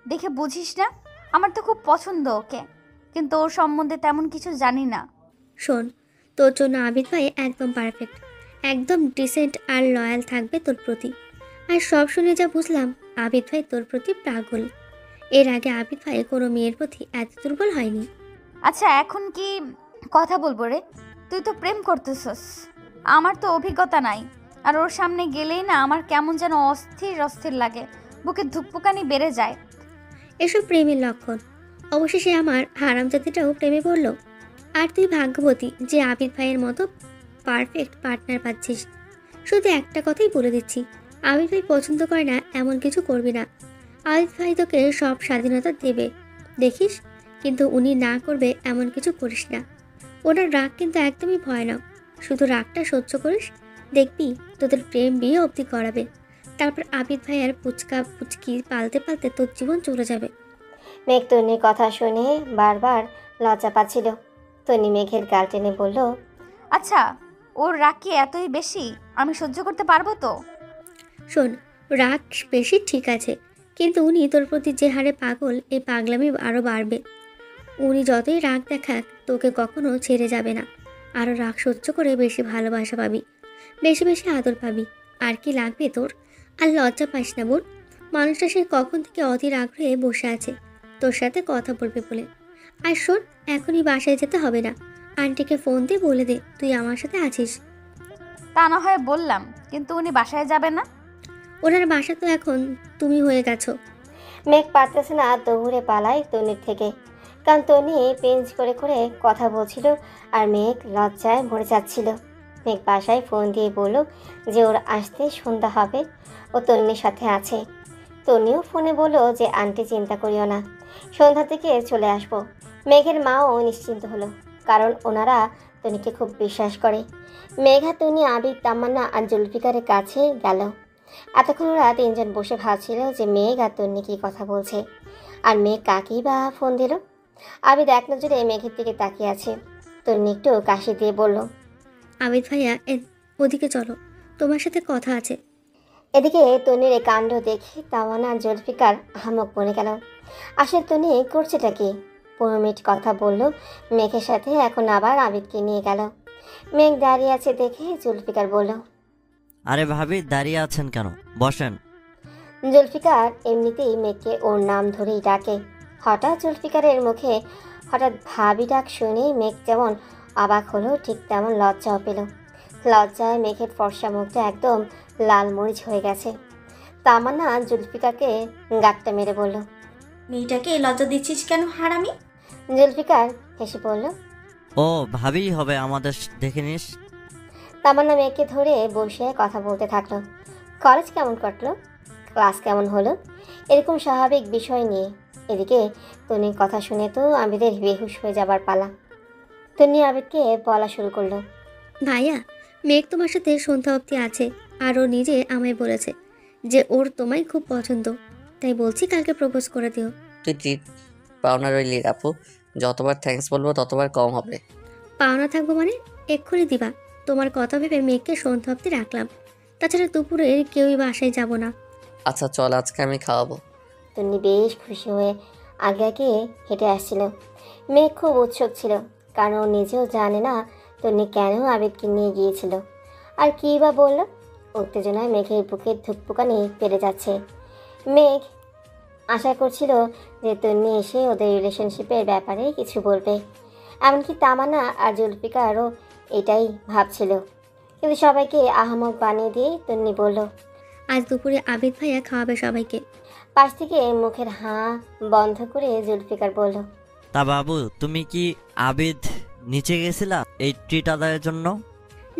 দেখে বুঝিস না? আমার তো খুব পছন্দ ওকে, কিন্তু ওর সম্বন্ধে তেমন কিছু জানি না। শোন, তোর জন্য আবিদ ভাই একদম পারফেক্ট, একদম ডিসেন্ট আর লয়াল থাকবে তোর প্রতি। আর সব শুনে যা বুঝলাম, আবিদ ভাই তোর প্রতি পাগল। এর আগে আবিদ ভাই কোনো মেয়ের প্রতি এত দুর্বল হয়নি। আচ্ছা এখন কি কথা বলবো রে? তুই তো প্রেম করতেছস, আমার তো অভিজ্ঞতা নাই। আর ওর সামনে গেলেই না আমার কেমন যেন অস্থির অস্থির লাগে, বুকে ধুকপুকানি বেড়ে যায়। এসব প্রেমের লক্ষণ। অবশেষে আমার হারামজাদিটাও প্রেমে পড়ল। আর তুই ভাগ্যবতী যে আবিদ ভাইয়ের মতো পারফেক্ট পার্টনার পাচ্ছিস। শুধু একটা কথাই বলে দিচ্ছি, আবিদ ভাই পছন্দ করে না এমন কিছু করবি না। আবিদ ভাই তোকে সব স্বাধীনতা দেবে, দেখিস, কিন্তু উনি না করবে এমন কিছু করিস না। ওনার রাগ কিন্তু একদমই ভয়ানক। শুধু রাগটা সহ্য করিস, দেখবি তোদের প্রেম বিয়ে অবধি করাবে। তারপর আবিদ ভাইয়ের পুচকা পুচকি পালতে পালতে তোর জীবন চলে যাবে। মেঘ তন্নির কথা শুনে বারবার লজ্জা পাচ্ছিল। তন্নি মেঘের গাল টেনে বলল, আচ্ছা ওর রাগ কি এতই বেশি? আমি সহ্য করতে পারবো তো? শোন, রাগ বেশি ঠিক আছে, কিন্তু উনি তোর প্রতি যে হারে পাগল, এই পাগলামি আরও বাড়বে। উনি যতই রাগ দেখাক তোকে কখনো ছেড়ে যাবে না। আরও রাগ সহ্য করে বেশি ভালোবাসা পাবি, বেশি বেশি আদর পাবি। আর কি লাগবে তোর? আর লজ্জা পাস না বোন, মানুষটা সে কখন থেকে অধীর আগ্রহে বসে আছে তোর সাথে কথা বলবে বলে। আর শোন, এখনই বাসায় যেতে হবে না, আন্টিকে ফোন দিয়ে বলে দে তুই আমার সাথে আছিস। তা না হয় বললাম, কিন্তু উনি বাসায় যাবে না? ওনার বাসা তো এখন তুমি হয়ে গেছো। মেঘ পারতেছে না দৌড়ে পালায় তন্নির থেকে, কারণ তন্নি পেঞ্চ করে করে কথা বলছিল আর মেঘ লজ্জায় মরে যাচ্ছিল। মেঘ বাসায় ফোন দিয়ে বলল যে ওর আসতে সন্ধ্যা হবে, ও তন্নির সাথে আছে। তন্নিও ফোনে বলল যে আন্টি চিন্তা করিও না, সন্ধ্যা থেকে চলে আসবো। মেঘের মাও নিশ্চিন্ত হলো, কারণ ওনারা তন্নিকে খুব বিশ্বাস করে। মেঘা তন্নি আবিদ তামান্না আর জুলফিকারের কাছে গেল। এতক্ষণ ওরা 3 জন বসে ভাবছিল যে মেঘ আর তন্নি কী কথা বলছে, আর মেঘ কাকেই বা ফোন দিল। আবিদ এক নজরে মেঘের দিকে তাকিয়ে আছে। তন্নি একটু কাশি দিয়ে বলল, আবিদ ভাইয়া ওদিকে চলো, তোমার সাথে কথা আছে। এদিকে তন্নির এই কাণ্ড দেখে তামান্না আর জুলফিকার আহামক বনে গেল। আসলে তন্নি করছেটা কি? 15 মিনিট কথা বলল মেঘের সাথে, এখন আবার আবিদকে নিয়ে গেল। মেঘ দাঁড়িয়ে আছে দেখে জুলফিকার বলল, আরে ভাবি, দাঁড়িয়ে আছেন কেন? বসেন। জুলফিকার এমনিতেই মেঘকে ওর নাম ধরেই ডাকে। হঠাৎ জুলফিকারের মুখে হঠাৎ ভাবি ডাক শুনে মেঘ যেমন অবাক হলো, ঠিক তেমন লজ্জাও পেল। লজ্জায় মেঘের ফর্সা মুখটা একদম লাল মরিচ হয়ে গেছে। তামান্না জুলফিকারকে গাঁটটা মেরে বলল, মেয়েটাকে লজ্জা দিচ্ছিস কেন হারামি? জুলফিকার হেসে বলল, ও ভাবিই হবে, আমাদের দেখে নিস। তামান্না মেঘকে ধরে বসে কথা বলতে থাকলো। কলেজ কেমন কাটলো, ক্লাস কেমন হলো, এরকম স্বাভাবিক বিষয় নিয়ে। এদিকে তনির কথা শুনে তো আবিদের বেহুশ হয়ে যাবার পালা। তনি আবিদকে বলা শুরু করলো, ভাইয়া, মেঘ তোমার সাথে সন্ধ্যা অবধি আছে, আর ও নিজে আমায় বলেছে যে ওর তোমায় খুব পছন্দ, তাই বলছি কালকে প্রপোজ করে দিও। তুই ট্রিট পাওনা রইলি আপু, যতবার থ্যাঙ্কস বলবো ততবার কম হবে। পাওনা থাকবো মানে এক্ষুনি দিবা। তোমার কথা ভেবে মেঘকে সন্ধ্যা অবধি রাখলাম, তাছাড়া দুপুরে কেউই বাসায় যাব না। আচ্ছা চল, আজকে আমি খাওয়াবো। তন্নি বেশ খুশি হয়ে আগে আগে হেঁটে আসছিল। মেঘ খুব উৎসুক ছিল, কারণ ও নিজেও জানে না তন্নি কেন আবিদকে নিয়ে গিয়েছিল আর কী বা বলল। উত্তেজনায় মেঘের বুকের ধুকপুকানি বেড়ে যাচ্ছে। মেঘ আশা করছিল যে তন্নি এসে ওদের রিলেশনশিপের ব্যাপারে কিছু বলবে, এমনকি তামান্না আর জুলফিকারও এটাই ভাবছিল। কিন্তু সবাইকে আহামক বানিয়ে দিয়ে তন্নি বলল, আজ দুপুরে আবিদ ভাইয়া খাওয়াবে সবাইকে। পাশ থেকে মুখের হাঁ বন্ধ করে জুলফিকার বলল, তা বাবু, তুমি কি আবিদ নিচে গেছিলা এই ট্রিট আদায়ের জন্য?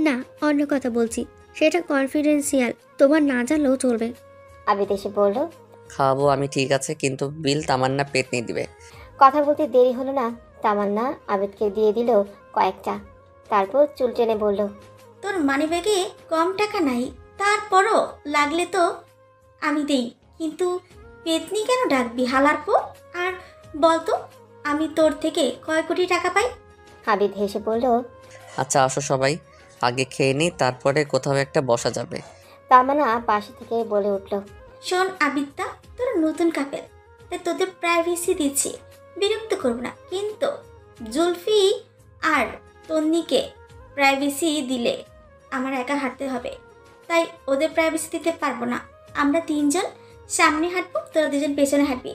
না, অন্য কথা বলছি, সেটা কনফিডেন্সিয়াল, তোমার না জানলেও চলবে। আবিদ এসে বলল, খাওয়াবো আমি, ঠিক আছে, কিন্তু বিল তামান্না পেতনি দিবে। কথা বলতে দেরি হলো না, তামান্না আবিদকে দিয়ে দিল কয়েকটা, তারপর চুল টেনে বলল, তোর মানিব্যাগে কম টাকা নাই, তারপরও লাগলে তো আমি দেই, কিন্তু পেতনি কেন ডাকবি হালারপো? আর বলতো আমি তোর থেকে কয় কোটি টাকা পাই? আবিদ হেসে বলল, আচ্ছা আসো সবাই, আগে খেয়ে নিই, তারপরে কোথাও একটা বসা যাবে। তামান্না পাশে থেকে বলে উঠল, শোন আবিদ্যা, তোরা নতুন কাপেল, তাই তোদের প্রাইভেসি দিচ্ছি, বিরক্ত করবো না, কিন্তু জুলফি আর তন্নিকে প্রাইভেসি দিলে আমার একা হাঁটতে হবে, তাই ওদের প্রাইভেসি দিতে পারবো না। আমরা 3 জন সামনে হাঁটবো, তোরা 2 জন পেছনে হাঁটবি।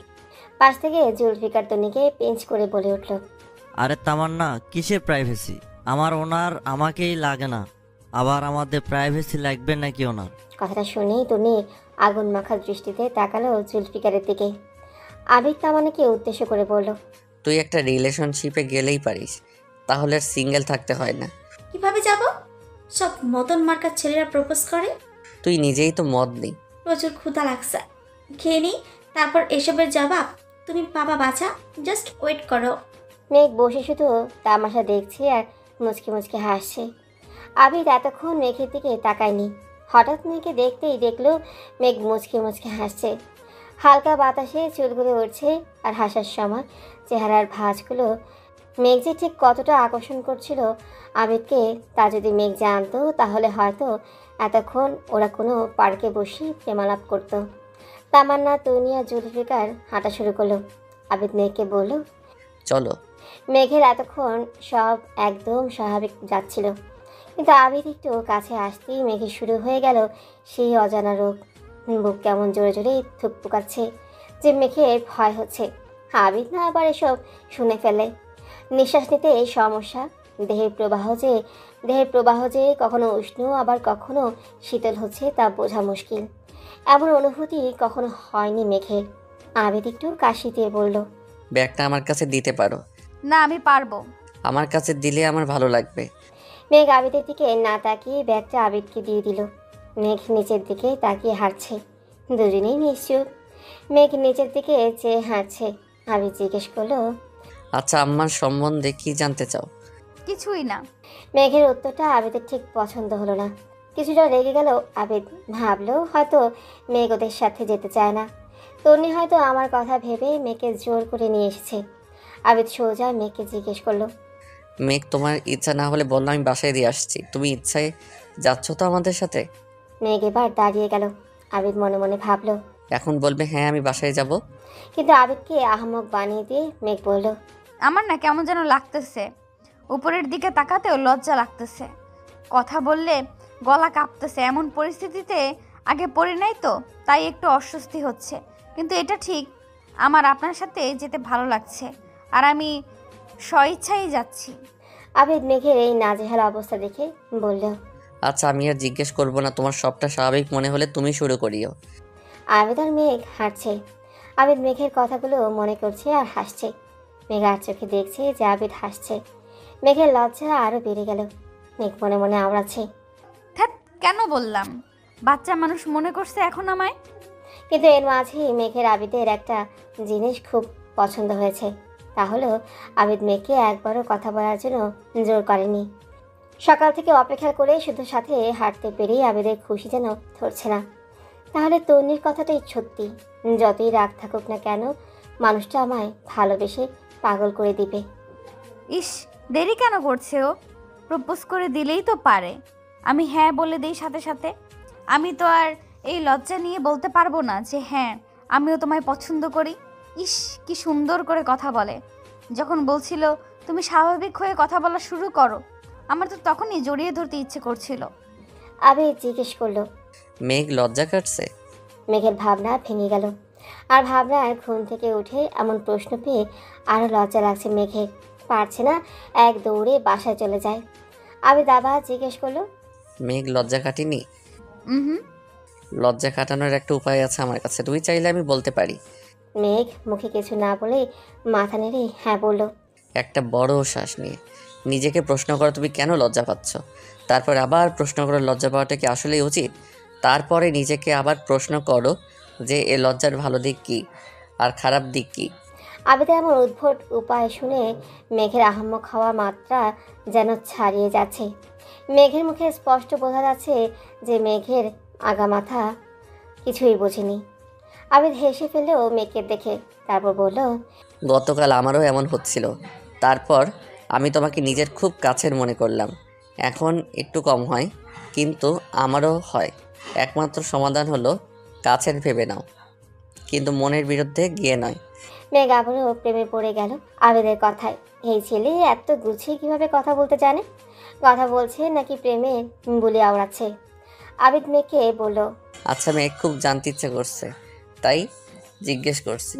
পাশ থেকে জুলফিকার তন্নিকে পেঞ্চ করে বলে উঠল, আরে তামান্না, কিসের প্রাইভেসি? আমার ওনার আমাকেই লাগে না, আবার আমাদের প্রাইভেসি লাগবে নাকি ওনার? কথাটা শুনেই তন্নি আগুন মাখা দৃষ্টিতে তাকালো জুলফিকারের দিকে। আবিদ তামান্নাকে উদ্দেশ্য করে বলল, তুই একটা রিলেশনশিপে গেলেই পারিস, তাহলে আর সিঙ্গেল থাকতে হয় না। কিভাবে যাব? সব মদন মার্কার ছেলেরা প্রপোজ করে। তুই নিজেই তো মদ নেই। প্রচুর ক্ষুধা লাগছে, খেয়ে নিই, তারপর এসবের জবাব তুমি পাবা বাছা, জাস্ট ওয়েট করো। মেঘ বসে শুধু তামাশা দেখছে আর মুচকি মুচকি হাসছে। আবিদ এতক্ষণ মেঘের দিকে তাকায়নি, হঠাৎ মেঘকে দেখতেই দেখলো মেঘ মুচকি মুচকি হাসছে। হালকা বাতাসে চুলগুলো উঠছে আর হাসার সময় চেহারার ভাঁজগুলো মেঘ যে ঠিক কতটা আকর্ষণ করছিল আবিদকে, তা যদি মেঘ জানতো তাহলে হয়তো এতক্ষণ ওরা কোনো পার্কে বসে প্রেমালাপ করতো। তামান্না, তনিয়া, জুলফিকার হাঁটা শুরু করলো। আবিদ মেঘকে বলল, চলো। মেঘের এতক্ষণ সব একদম স্বাভাবিক যাচ্ছিল, কিন্তু আবিদ একটু কাছে আসতেই মেঘে শুরু হয়ে গেল সেই অজানা রোগ। বুক কেমন জোরে জোরে থুকপুকাচ্ছে যে মেঘের ভয় হচ্ছে আবিদ না আবার এসব শুনে ফেলে। নিঃশ্বাস নিতে এই সমস্যা, দেহের প্রবাহ যে কখনো উষ্ণ আবার কখনো শীতল হচ্ছে তা বোঝা মুশকিল। এমন অনুভূতি কখনো হয়নি মেঘের। আবিদ একটু কাশি দিয়ে বলল, ব্যাগটা আমার কাছে দিতে পারো? না, আমি পারবো। আমার কাছে দিলে আমার ভালো লাগবে। মেঘ আবিদের দিকে না তাকিয়ে ব্যাগটা আবিদকে দিয়ে দিল। মেঘ নিচের দিকে তাকিয়ে হাঁটছে, দুজনেই নিশ্চুপ। মেঘ নিচের দিকে চেয়ে হাঁটছে। আবিদ জিজ্ঞেস করলো, আচ্ছা আম্মার সম্বন্ধে কি জানতে চাও? কিছুই না। মেঘের উত্তরটা আবিদের ঠিক পছন্দ হলো না। কিছুটা রেগে গেল আবিদ, ভাবলো হয়তো মেঘ ওদের সাথে যেতে চায় না। তন্নি হয়তো আমার কথা ভেবে মেঘকে জোর করে নিয়ে এসেছে। আবিদ সোজা মেঘকে জিজ্ঞেস করলো, মেঘ, তোমার ইচ্ছা না হলে বললো আমি বাসায় দিয়ে আসছি, তুমি ইচ্ছায় যাচ্ছ তো আমাদের সাথে? মেঘ এবার দাঁড়িয়ে গেল। আবিদ মনে মনে ভাবলো। এখন বলবে হ্যাঁ আমি বাসায় যাব? কিন্তু আবিদকে আহাম্মক বানিয়ে দিয়ে মেঘ বলল, আমার না কেমন যেন লাগতেছে, উপরের দিকে তাকাতেও লজ্জা লাগতেছে, কথা বললে গলা কাঁপতেছে। এমন পরিস্থিতিতে আগে পড়ি নাই তো, তাই একটু অস্বস্তি হচ্ছে। কিন্তু এটা ঠিক, আমার আপনার সাথে যেতে ভালো লাগছে, আর আমি স্বইচ্ছাই যাচ্ছি। আবিদ মেঘের এই নাজেহাল অবস্থা দেখে বলল, আচ্ছা আমি আর জিজ্ঞেস করব না, তোমার সবটা স্বাভাবিক মনে হলে তুমি শুরু করিও। আবিদ আর মেঘ হাঁটছে। আবিদ মেঘের কথাগুলো মনে করছে আর হাসছে। মেঘ আর চোখে দেখছে যে আবিদ হাসছে। মেঘের লজ্জা আরও বেড়ে গেল। মেঘ মনে মনে আওড়াচ্ছে, ধ্যাৎ, কেন বললাম? বাচ্চা মানুষ মনে করছে এখন আমায়। কিন্তু এর মাঝেই মেঘের আবিদের একটা জিনিস খুব পছন্দ হয়েছে। তা হলো আবিদ মেঘকে একবারও কথা বলার জন্য জোর করেনি। সকাল থেকে অপেক্ষা করে শুধু সাথে হাঁটতে পেরেই আবিদের খুশি যেন ধরছে না। তাহলে তন্নির কথাটাই সত্যি, যতই রাগ থাকুক না কেন মানুষটা আমায় ভালোবেসে পাগল করে দিবে। ইস, দেরি কেন করছে ও? প্রপোজ করে দিলেই তো পারে। আমি হ্যাঁ বলে দিই সাথে সাথে। আমি তো আর এই লজ্জা নিয়ে বলতে পারবো না যে হ্যাঁ আমিও তোমায় পছন্দ করি। ইস, কি সুন্দর করে কথা বলে। যখন বলছিল তুমি স্বাভাবিক হয়ে কথা বলা শুরু করো, আমার তো তখনই জড়িয়ে ধরতে ইচ্ছে করছিল। আবিদ জিজ্ঞেস করলো, মেঘ লজ্জা কাটছে? মেঘের ভাবনা ভেঙে গেল। আর ভাবনার ঘুম থেকে উঠে এমন প্রশ্ন পেয়ে আরও লজ্জা লাগছে মেঘের। পারছে না, এক দৌড়ে বাসায় চলে যায়। আবিদ আবার জিজ্ঞেস করলো, মেঘ লজ্জা কাটিনি? হুম। লজ্জা কাটানোর একটা উপায় আছে আমার কাছে, তুই চাইলে আমি বলতে পারি। মেঘ মুখে কিছু না বলে মাথা নেড়ে হ্যাঁ বলল। একটা বড় শ্বাস নিয়ে নিজেকে প্রশ্ন করো তুমি কেন লজ্জা পাচ্ছ, তারপর আবার প্রশ্ন করো লজ্জা পাওয়াটা কি আসলেই উচিত, তারপরে নিজেকে আবার প্রশ্ন করো যে এ লজ্জার ভালো দিক কী আর খারাপ দিক কী। আবিদের এমন উদ্ভট উপায় শুনে মেঘের আহাম্মক হওয়া মাত্রা যেন ছাড়িয়ে যাচ্ছে। মেঘের মুখে স্পষ্ট বোঝা যাচ্ছে যে মেঘের আগামাথা কিছুই বোঝেনি। আবিদ হেসে ফেলেও মেঘকে দেখে, তারপর বলল, গতকাল আমারও এমন হচ্ছিল, তারপর আমি তোমাকে নিজের খুব কাছের মনে করলাম। এখন একটু কম হয়, কিন্তু আমারও হয়। একমাত্র সমাধান হলো কাছের ভেবে নাও, কিন্তু মনের বিরুদ্ধে গিয়ে নয়। মেঘ আবারও প্রেমে পড়ে গেল আবিদের কথায়। এই ছেলে এত গুছিয়ে কিভাবে কথা বলতে জানে? কথা বলছে নাকি প্রেমে বুলি আওড়াচ্ছে? আবিদ মেঘকে বলল, আচ্ছা মেঘ, খুব জানতে ইচ্ছে করছে তাই জিজ্ঞেস করছি,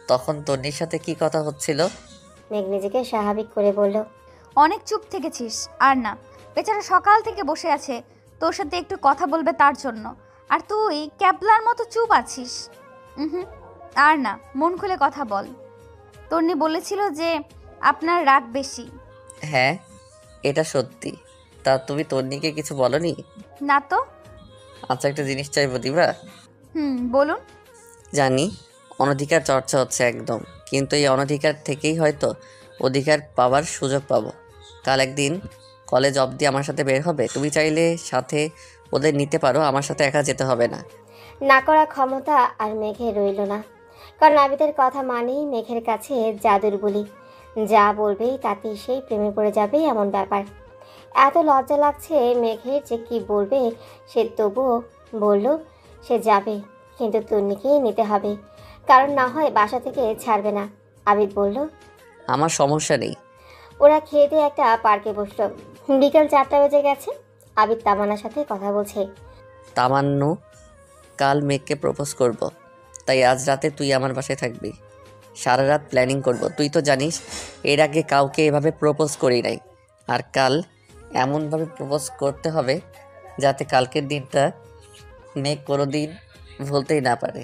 তখন তন্নির সাথে কি কথা হচ্ছিল? মেঘ নিজেকে স্বাভাবিক করে বলল, অনেক চুপ থেকেছিস। আর না, বেচারা সকাল থেকে বসে আছে তোর সাথে একটু কথা বলবে তার জন্য, আর তুই ক্যাবলার মতো চুপ আছিস। হুম। আর না, মন খুলে কথা বল। তন্নি বলেছিল যে আপনার রাগ বেশি। হ্যাঁ, এটা সত্যি। তা তুমি তন্নিকে কিছু বলনি? না তো। আচ্ছা একটা জিনিস চাইবো, দিবা? বলুন। জানি অনধিকার চর্চা হচ্ছে একদম, কিন্তু এই অনধিকার থেকেই হয়তো অধিকার পাওয়ার সুযোগ পাবো। কাল একদিন কলেজ অবধি আমার সাথে বের হবে, তুমি চাইলে সাথে ওদের নিতে পারো, আমার সাথে একা যেতে হবে না। না করার ক্ষমতা আর মেঘের রইল না। কারণ আবিদের কথা মানেই মেঘের কাছে জাদুর বুলি, যা বলবেই তাতেই সেই প্রেমে পড়ে যাবে এমন ব্যাপার। এত লজ্জা লাগছে মেঘের যে কি বলবে, সে তবুও বলল সে যাবে, কিন্তু তন্নিকেই নিতে হবে, কারণ না হয় বাসা থেকে ছাড়বে না। আবিদ বলল, আমার সমস্যা নেই। ওরা খেয়ে দিয়ে একটা পার্কে বসলো। বিকেল 4টা বেজে গেছে। আবিদ তামান্নার সাথে কথা বলছে। তামান্নু, কাল মেঘকে প্রপোজ করব, তাই আজ রাতে তুই আমার বাসায় থাকবি। সারা রাত প্ল্যানিং করব, তুই তো জানিস এর আগে কাউকে এভাবে প্রপোজ করি নাই। আর কাল এমনভাবে প্রপোজ করতে হবে যাতে কালকের দিনটা মেঘ কোনো দিন ভুলতেই না পারে,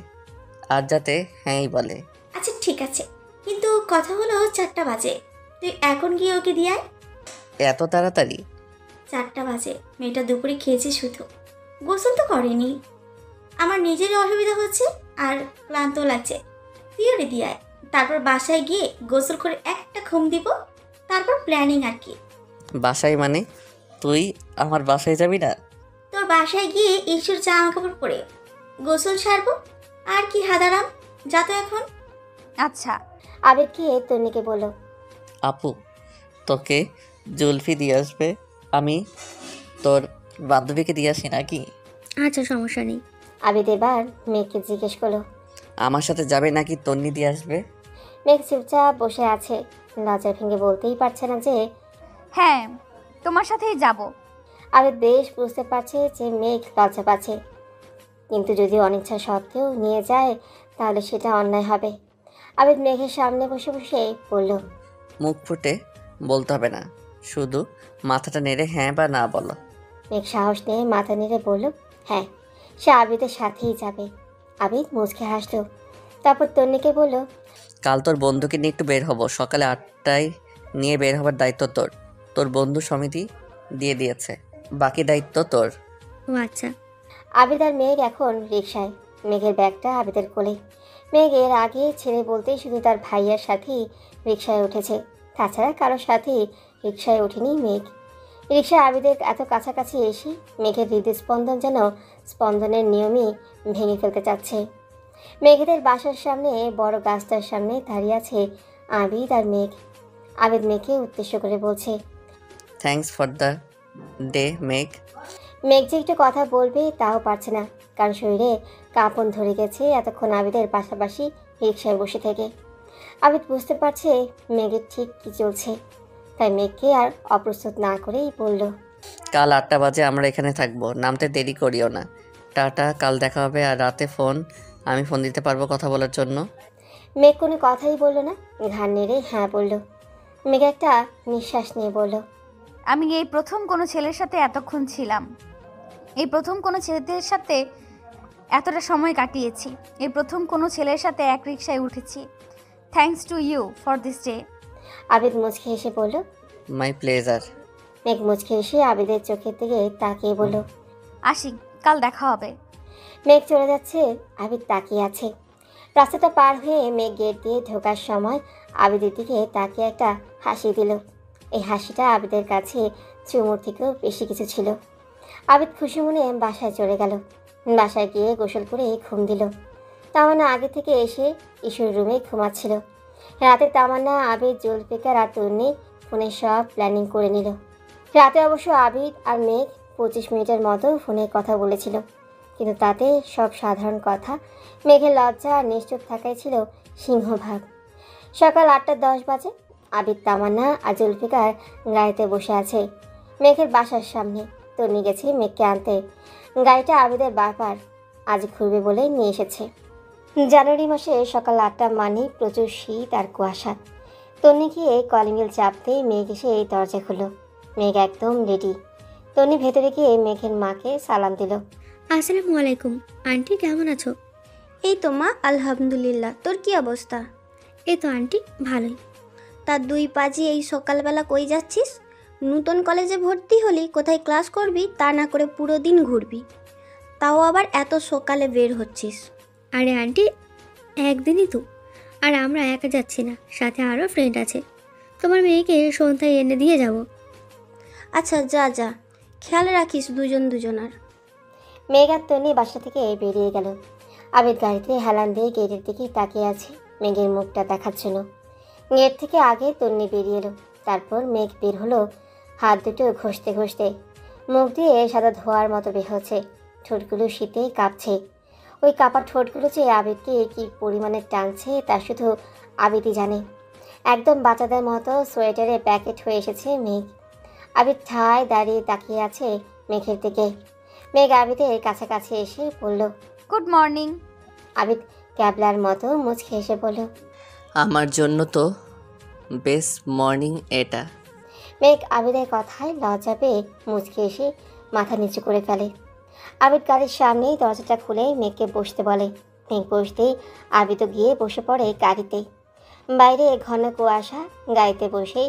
আর যাতে হ্যাঁই বলে। আচ্ছা ঠিক আছে, কিন্তু কথা হলো 4টা বাজে, তুই এখন গিয়ে ওকে দিয়ে আয়। এত তাড়াতাড়ি? 4টা বাজে, মেয়েটা দুপুরে খেয়েছে শুধু, গোসল তো করেনি। আমার নিজেরই অসুবিধা হচ্ছে আর ক্লান্ত লাগছে, তুই ওরে দিয়ে আয়। তারপর বাসায় গিয়ে গোসল করে একটা ঘুম দিব, তারপর প্ল্যানিং আর কি। বাসায় মানে? তুই আমার বাসায় যাবি না? তোর বাসায় গিয়ে ঈশ্বর জামা কাপড় পরে গোসল সারবো, আর কি হাদারাম, যা তো এখন। আচ্ছা। আবিদকে তন্নিকে বলল, আপু, তোকে জুলফি দিয়ে আসবে, আমি তোর বান্ধবীকে দিয়ে আসি নাকি? আচ্ছা সমস্যা নেই। আবিদ এবার মেঘকে জিজ্ঞেস করলো, আমার সাথে যাবে নাকি তন্নি দিয়ে আসবে? মেঘ চুপচাপ বসে আছে। লজ্জা ভেঙে বলতেই পারছে না যে হ্যাঁ, তোমার সাথেই যাব। আবিদ বেশ বুঝতে পারছে যে মেঘ লজ্জা পাচ্ছে, কিন্তু যদি অনিচ্ছা সত্ত্বেও নিয়ে যায় তাহলে সেটা অন্যায় হবে। আবিদ মেঘের সামনে বসে বসে বলল, মুখ ফুটে বলতে হবে না, শুধু মাথাটা নেড়ে হ্যাঁ বা না বলো। মেঘ সাহস নিয়ে মাথা নেড়ে বলল, হ্যাঁ, সে আবিদের সাথেই যাবে। আবিদ মুচকে হাসলো, তারপর তন্নিকে বলল, কাল তোর বন্ধুকে নিয়ে একটু বের হবো, সকালে 8টায় নিয়ে বের হবার দায়িত্ব তোর। তোর বন্ধু সমিতি দিয়ে দিয়েছে, বাকি দায়িত্ব তোর। ও আচ্ছা। আবিদ আর মেঘ এখন রিকশায়। মেঘের ব্যাগটা আবিদের কোলে। মেঘ এর আগে ছেড়ে বলতেই শুধু তার ভাইয়ার সাথেই রিকশায় উঠেছে, তাছাড়া কারোর সাথেই রিকশায় ওঠেনি মেঘ। রিকশা আবিদের এত কাছাকাছি এসে মেঘের হৃদস্পন্দন যেন স্পন্দনের নিয়মই ভেঙে ফেলতে চাচ্ছে। মেঘেদের বাসার সামনে বড় গাছটার সামনে দাঁড়িয়ে আছে আবিদ আর মেঘ। আবিদ মেঘকে উদ্দেশ্য করে বলছে, থ্যাঙ্কস ফর দ্য ডে মেঘ। মেঘ যে একটু কথা বলবে তাও পারছে না, কারণ শরীরে কাঁপন ধরে গেছে এতক্ষণ আবিদের পাশাপাশি রিকশায় বসে থেকে। আবিদ বুঝতে পারছে মেঘের ঠিক কী চলছে, তাই মেঘকে আর অপ্রস্তুত না করেই বলল, কাল 8টা বাজে আমরা এখানে থাকবো, নামতে দেরি করিও না। টাটা, কাল দেখা হবে। আর রাতে আমি ফোন দিতে পারবো কথা বলার জন্য। মেঘ কোনো কথাই বলল না, ঘাড় নেড়ে হ্যাঁ বলল। মেঘ একটা নিঃশ্বাস নিয়ে বলল, আমি এই প্রথম কোনো ছেলের সাথে এতক্ষণ ছিলাম, এই প্রথম কোনো ছেলেদের সাথে এতটা সময় কাটিয়েছি, এই প্রথম কোনো ছেলের সাথে এক রিকশায় উঠেছি। Thanks to you for this day. Abid মুচকে হেসে বলল, মাই প্লেজার। মেঘ মুচকে হেসে আবিদের চোখের দিকে তাকিয়ে বলল, আসি, কাল দেখা হবে। মেঘ চলে যাচ্ছে, আবিদ তাকিয়ে আছে। রাস্তাটা পার হয়ে মেঘ গেট দিয়ে ঢোকার সময় আবিদের দিকে তাকিয়ে একটা হাসি দিল। এই হাসিটা আবিদের কাছে চুমুর থেকেও বেশি কিছু ছিল। আবিদ খুশি মনে বাসায় চলে গেল। বাসায় গিয়ে গোসল করে ঘুম দিল। তামান্না আগে থেকে এসে ইস্যুর রুমে ঘুমাচ্ছিল। রাতে তামান্না, আবিদ, জুলফিকার আর তন্নি ফোনে সব প্ল্যানিং করে নিল। রাতে অবশ্য আবিদ আর মেঘ 25 মিনিটের মতো ফোনে কথা বলেছিল, কিন্তু তাতে সব সাধারণ কথা। মেঘের লজ্জা আর নিশ্চুপ থাকাই ছিল সিংহভাগ। সকাল 8:10 বাজে। আবিদ, তামান্না আর জুলফিকার গাড়িতে বসে আছে মেঘের বাসার সামনে। তন্নি গেছে মেঘকে আনতে। গাড়িটা আবিদের বাবার আজ ঘুরবে বলে নিয়ে এসেছে। জানুয়ারি মাসে সকাল 8টা মানে প্রচুর শীত আর কুয়াশা। তন্নি গিয়ে কলিংয়ের চাপতেই মেঘ এসে এই দরজা খুলল। মেঘ একদম রেডি। তন্নি ভেতরে গিয়ে মেঘের মাকে সালাম দিল। আসসালামু আলাইকুম আন্টি, কেমন আছো? এই তো মা, আলহামদুলিল্লাহ। তোর কি অবস্থা? এই তো আন্টি, ভালোই। তার 2 পাজি এই সকালবেলা কই যাচ্ছিস? নতুন কলেজে ভর্তি হলি, কোথায় ক্লাস করবি তা না করে পুরো দিন ঘুরবি, তাও আবার এত সকালে বের হচ্ছিস। আরে আন্টি, একদিনই তো, আর আমরা একা যাচ্ছি না, সাথে আরও ফ্রেন্ড আছে। তোমার মেয়েকে সন্ধ্যায় এনে দিয়ে যাব। আচ্ছা যা যা, খেয়াল রাখিস দুজনার। মেঘ আর তন্নি বাসা থেকে বেরিয়ে গেল। আবিদ গাড়িতে হেলান দিয়ে গেটের দিকে তাকিয়ে আছে মেঘের মুখটা দেখার জন্য। গেট থেকে আগে তন্নি বেরিয়ে এলো, তারপর মেঘ বের হলো হাত দুটো ঘষতে ঘষতে। মুখ দিয়ে সাদা ধোয়ার মতো বের হচ্ছে, ঠোঁটগুলো শীতে কাঁপছে। ওই কাঁপা ঠোঁটগুলো যে আবিদকে কী পরিমাণে টানছে তা শুধু আবিদই জানে। একদম বাচ্চাদের মতো সোয়েটারে প্যাকেট হয়ে এসেছে মেঘ। আবিদ ঠায় দাঁড়িয়ে তাকিয়ে আছে মেঘের দিকে। মেঘ আবিদের কাছাকাছি এসে বলল, গুড মর্নিং। আবিদ ক্যাবলার মতো মুচকে এসে বলল, আমার জন্য তো বেস্ট মর্নিং এটা। মেঘ আবিদের কথায় লজ্জা পেয়ে মুচকে এসে মাথা নিচু করে ফেলে। আবিদ গাড়ির সামনেই দরজাটা খুলে মেঘকে বসতে বলে। মেঘ বসতেই আবিদও গিয়ে বসে পড়ে গাড়িতে। বাইরে ঘন কুয়াশা। গাড়িতে বসেই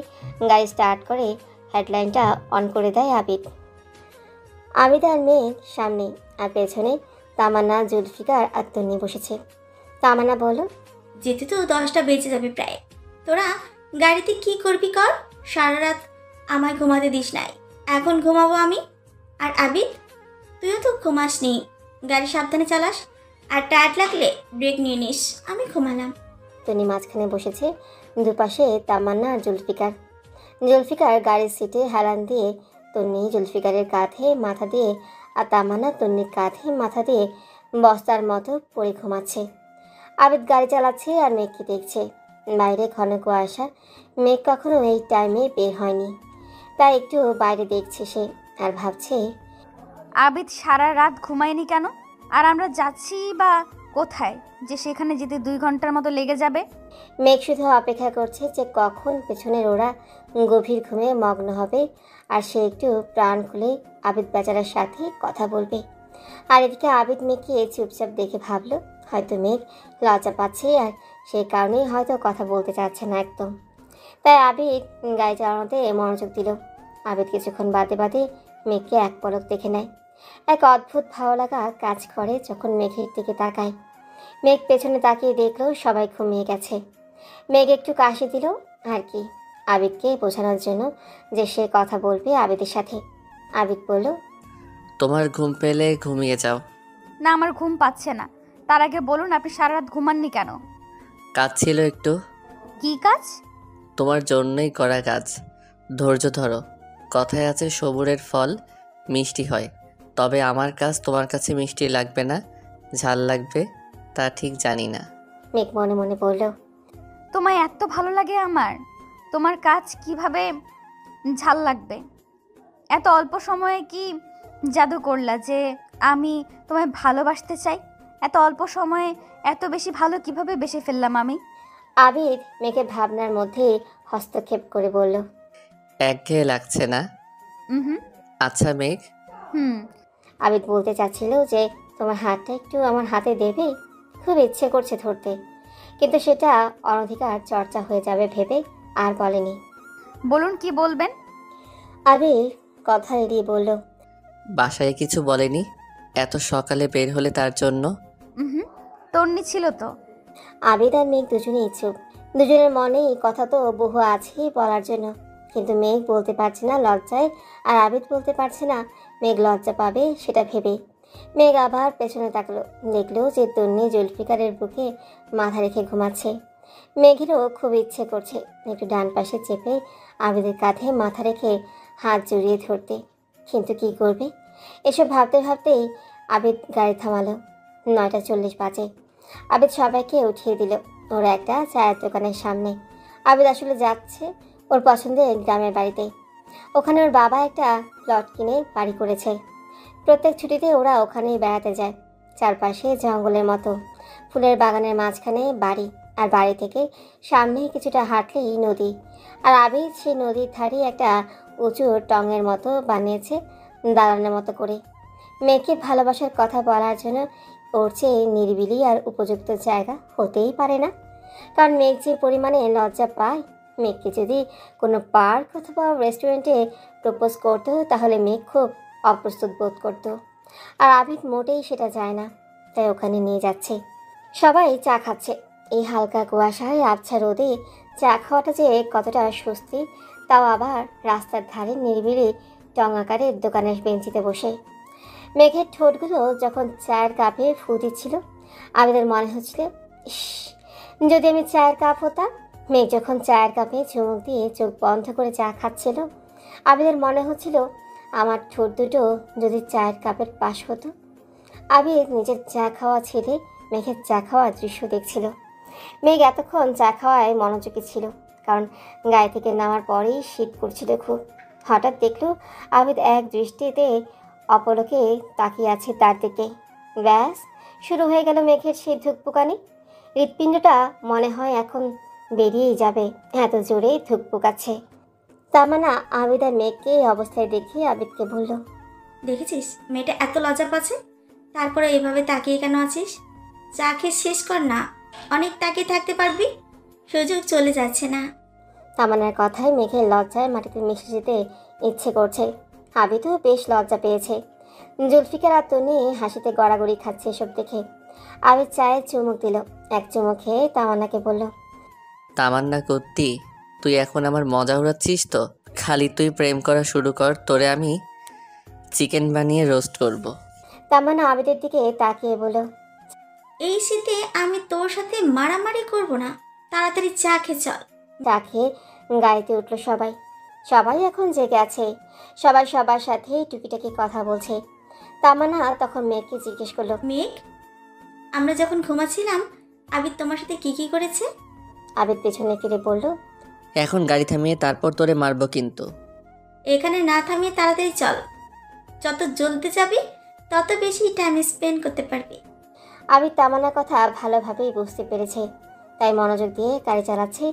গাড়ি স্টার্ট করে হেডলাইনটা অন করে দেয় আবিদ। আবিদ আর মেঘ সামনে, আর পেছনে তামান্না, জুলফিকার আর তন্নি বসেছে। তামান্না বলল, যেতে তো 10টা বেজে যাবে প্রায়। তোরা গাড়িতে কি করবি কর, সারা রাত আমায় ঘুমাতে দিস নাই, এখন ঘুমাবো আমি। আর আবিদ, তুইও তো ঘুমাসনি, গাড়ি সাবধানে চালাস, আর টায়ার্ড লাগলে ব্রেক নিয়ে নিস। আমি ঘুমালাম। তন্নি মাঝখানে বসেছে, দুপাশে তামান্না আর জুলফিকার। জুলফিকার গাড়ির সিটে হেলান দিয়ে, তন্নি জুলফিকারের কাঁধে মাথা দিয়ে, আর তামান্না তন্নির কাঁধে মাথা দিয়ে বস্তার মতো পড়ে ঘুমাচ্ছে। আবিদ গাড়ি চালাচ্ছে আর মেঘকে দেখছে। বাইরে ঘন কুয়াশা, মেঘ কখনো এই টাইমে বের হয়নি, তাই একটু বাইরে দেখছে সে আর ভাবছে আবিদ সারা রাত ঘুমায়নি কেন? আর আমরা যাচ্ছি বা কোথায় যে সেখানে যেতে 2 ঘন্টার মতো লেগে যাবে? মেঘ শুধু অপেক্ষা করছে যে কখন পেছনের ওরা গভীর ঘুমে মগ্ন হবে আর সে একটু প্রাণ খুলে আবিদ বেচারার সাথে কথা বলবে। আর এদিকে আবিদ মেঘকে চুপচাপ দেখে ভাবলো হয়তো মেঘ লজ্জা পাচ্ছে আর সেই কারণেই হয়তো কথা বলতে চাচ্ছে না একদম। তাই আবিদ গাড়ি চালানোতে মনোযোগ দিল। আবিদ কিছুক্ষণ বাদে বাদে মেঘকে এক পলক দেখে নেয়। এক অদ্ভুত ভালো লাগা কাজ করে যখন মেঘের দিকে তাকায়। মেঘ পেছনে তাকিয়ে দেখলো সবাই ঘুমিয়ে গেছে। মেঘ একটু কাশি দিল আর কি, আবিদকে বোঝানোর জন্য যে সে কথা বলবে আবিদের সাথে। আবিদ বলল, তোমার ঘুম পেলে ঘুমিয়ে যাও। না, আমার ঘুম পাচ্ছে না। তার আগে বলুন আপনি সারা রাত ঘুমাননি কেন? কাজ ছিল একটু। কি কাজ? তোমার জন্যই করা কাজ। ধৈর্য ধরো। কথায় আছে সবুরের ফল মিষ্টি হয়, তবে আমার কাজ তোমার কাছে মিষ্টি লাগবে না, ঝাল লাগবে তা ঠিক জানি না। মেঘ মনে মনে বলল, তোমায় এত ভালো লাগে আমার? তোমার কাজ কিভাবে ঝাল লাগবে? এত অল্প সময়ে কি জাদু করলা যে আমি তোমায় ভালোবাসতে চাই? এত অল্প সময়ে এত বেশি ভালো কিভাবে বেসে ফেললাম আমি? আবিদ মেঘের ভাবনার মধ্যে হস্তক্ষেপ করে বলল, একঘেয়ে লাগছে না? হুম। আচ্ছা মেঘ, আবিদ বলতে চাচ্ছিল যে তোমার হাতটা একটু আমার হাতে দেবে, খুব ইচ্ছে করছে ধরতে, কিন্তু সেটা অনধিকার চর্চা হয়ে যাবে ভেবে আর বলেনি। বলুন কি বলবেন? আবির কথা এড়িয়ে বলল, বাসায় কিছু বলেনি? এত সকালে বের হলে তার জন্য? হুম, তন্নি ছিল তো। আবিদ আর মেঘ দুজনেই ইচ্ছুক। দুজনের মনেই কথা তো বহু আছে বলার জন্য, কিন্তু মেঘ বলতে পারছে না লজ্জায়, আর আবিদ বলতে পারছে না মেঘ লজ্জা পাবে সেটা ভেবে। মেঘ আবার পেছনে তাকলো, দেখলো যে তন্নি জুলফিকারের বুকে মাথা রেখে ঘুমাচ্ছে। মেঘেরও খুব ইচ্ছে করছে একটু ডান পাশে চেপে আবিদের কাঁধে মাথা রেখে হাত জড়িয়ে ধরতে, কিন্তু কি করবে? এসব ভাবতে ভাবতেই আবিদ গাড়ি থামালো। 9:40 বাজে। আবিদ সবাইকে উঠিয়ে দিল ওরা একটা চায়ের দোকানের সামনে। আবিদ আসলে যাচ্ছে ওর পছন্দের গ্রামের বাড়িতে। ওখানে ওর বাবা একটা প্লট কিনে বাড়ি করেছে। প্রত্যেক ছুটিতে ওরা ওখানেই বেড়াতে যায়। চারপাশে জঙ্গলের মতো, ফুলের বাগানের মাঝখানে বাড়ি, আর বাড়ি থেকে সামনে কিছুটা হাঁটলেই নদী। আর আবিদ সেই নদীর ধারে একটা উঁচু টঙের মতো বানিয়েছে দালানের মতো করে। মেয়েকে ভালোবাসার কথা বলার জন্য ওর চেয়ে নিরিবিলি আর উপযুক্ত জায়গা হতেই পারে না। কারণ মেঘ যে পরিমাণে লজ্জা পায়, মেঘকে যদি কোনো পার্ক অথবা রেস্টুরেন্টে প্রপোজ করতো তাহলে মেঘ খুব অপ্রস্তুত বোধ করতো। আর আবিদ মোটেই সেটা যায় না, তাই ওখানে নিয়ে যাচ্ছে। সবাই চা খাচ্ছে। এই হালকা কুয়াশায় আবছা রোদে চা খাওয়াটা যে কতটা স্বস্তি, তাও আবার রাস্তার ধারে নিরিবিলি টং আকারের দোকানের বেঞ্চিতে বসে। মেঘের ঠোঁটগুলো যখন চায়ের কাপে ফু দিচ্ছিল, আবিদের মনে হচ্ছিল, ইস, যদি আমি চায়ের কাপ হতাম। মেঘ যখন চায়ের কাপে চুমুক দিয়ে চোখ বন্ধ করে চা খাচ্ছিল, আবিদের মনে হচ্ছিল আমার ঠোঁট দুটো যদি চায়ের কাপের পাশ হতো। আবিদ নিজের চা খাওয়া ছেড়ে মেঘের চা খাওয়ার দৃশ্য দেখছিল। মেঘ এতক্ষণ চা খাওয়ায় মনোযোগী ছিল, কারণ গায়ে থেকে নামার পরেই শীত করছিল খুব। হঠাৎ দেখলো আবিদ এক দৃষ্টিতে অপলকে তাকিয়ে আছে তার দিকে। ব্যাস, শুরু হয়ে গেল মেঘের সেই ধুকপুকানি। হৃৎপিণ্ডটা মনে হয় এখন বেরিয়েই যাবে, এত জোরে ধুকপুকাচ্ছে। তামান্না আবিদ আর মেঘকে এই অবস্থায় দেখে আবিদকে বলল, দেখেছিস মেয়েটা এত লজ্জা পাচ্ছে, তারপরে এভাবে তাকিয়ে কেন আছিস? চা খেয়ে শেষ কর না, অনেক তাকিয়ে থাকতে পারবি, সুযোগ চলে যাচ্ছে না। তামান্নার কথায় মেঘের লজ্জায় মাটিতে মিশে যেতে ইচ্ছে করছে। আবিদও বেশ লজ্জা পেয়েছে। জুলফিকার আর তনি হাসিতে গড়াগড়ি খাচ্ছে এসব দেখে। আবিদ চায়ের চুমুক দিল, এক চুমুক খেয়ে তামান্নাকে বলল, তামান্না কুত্তি, তুই এখন আমার মজা উড়াচ্ছিস তো? খালি তুই প্রেম করা শুরু কর, তোরে আমি চিকেন বানিয়ে রোস্ট করব। তামান্না আবিদের দিকে তাকিয়ে বলল, এই শীতে আমি তোর সাথে মারামারি করব না, তাড়াতাড়ি চা খেয়ে চল। চা খেয়ে গাড়িতে উঠলো সবাই। সবাই এখন জেগে আছে, সবাই সবার সাথে টুকিটাকি কথা বলছে। তামান্না তখন মেঘকে জিজ্ঞেস করলো, মেঘ, আমরা যখন ঘুমাচ্ছিলাম আবিদ তোমার সাথে কি কি করেছে? আবিদ পেছনে ফিরে বলল, এখন গাড়ি থামিয়ে তারপর তোরে মারবো কিন্তু। এখানে না থামিয়ে তাড়াতাড়ি চল, যত জলদি যাবি তত বেশি টাইম স্পেন্ড করতে পারবি। আবিদ তামান্নার কথা ভালোভাবেই বুঝতে পেরেছে, তাই মনোযোগ দিয়ে গাড়ি চালাচ্ছে।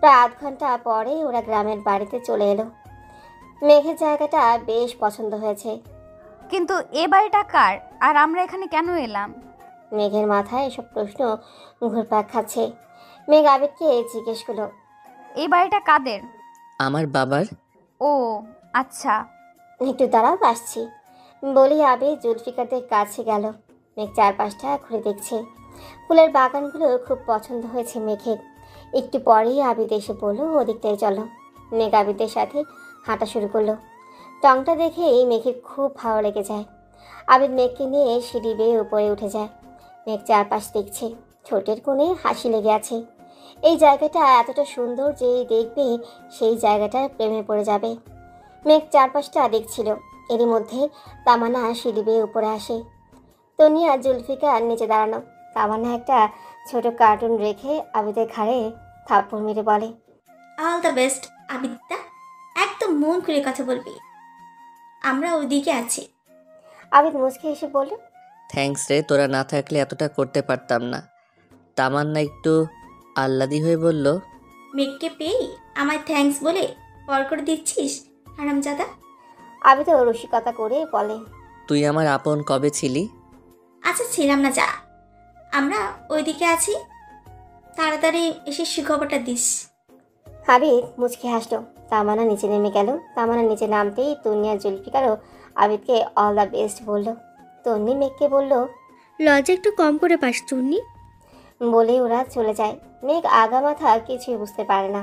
প্রায় আধ ঘন্টা পরে ওরা গ্রামের বাড়িতে চলে এলো। মেঘের জায়গাটা বেশ পছন্দ হয়েছে। কিন্তু এ বাড়িটা কার, আর আমরা এখানে কেন এলাম? মেঘের মাথায় এসব প্রশ্ন ঘুরপাক খাচ্ছে। মেঘ আবিদকে জিজ্ঞেস করলো, এই বাড়িটা কাদের? আমার বাবার। ও আচ্ছা। একটু দাঁড়াও, আসছি বলি আবিদ জুলফিকারদের কাছে গেল। মেঘ চারপাশটা ঘুরে দেখছে। ফুলের বাগানগুলো খুব পছন্দ হয়েছে মেঘের। একটু পরেই আবিদ এসে বললো, ওদিকটাই চলো। মেঘ আবিদের সাথে হাঁটা শুরু করলো। টংটা দেখে এই মেঘের খুব ভালো লেগে যায়। আবিদ মেঘকে নিয়ে সিঁড়ি বেয়ে উপরে উঠে যায়। মেঘ চারপাশ দেখছে, ঠোঁটের কোণে হাসি লেগে আছে। এই জায়গাটা এতটা সুন্দর যে দেখবে সেই জায়গাটার প্রেমে পড়ে যাবে। মেঘ চারপাশটা দেখছিল। এরই মধ্যে তামান্না সিঁড়ি বেয়ে উপরে আসে। তনিয়া জুলফিকার নিচে দাঁড়ানো। তামান্না একটা ছোট কার্টুন রেখে আবিদের ঘাড়ে থাপ্পড় মেরে বলে, অল দ্য বেস্ট আবিদটা, একদম মন খুলে কথা বলবি, আমরা ওইদিকে আছি। আবিদ মুচকে এসে বলল, থ্যাঙ্কস রে, তোরা না থাকলে এতটা করতে পারতাম না। তামান্না একটু আহ্লাদি হয়ে বলল, মেঘকে পেয়েই আমায় থ্যাঙ্কস বলে পর করে দিচ্ছিস হারামজাদা। আবিদও রসিকতা করে বলে, তুই আমার আপন কবে ছিলি? আচ্ছা ছিলাম না, যা, আমরা ওইদিকে আছি, তাড়াতাড়ি এসে সুখবরটা দিস। আবিদ মুচকে হাসলো। তামান্না নিচে নেমে গেল। তামান্না নিচে নামতেই তন্নিয়া জুলফিকারও আবিদকে অল দ্য বেস্ট বলল। তন্নি মেঘকে বলল, লজ্জা একটু কম করে পাস চুন্নি। বলে ওরা চলে যায়। মেঘ আগা মাথা কিছুই বুঝতে পারে না।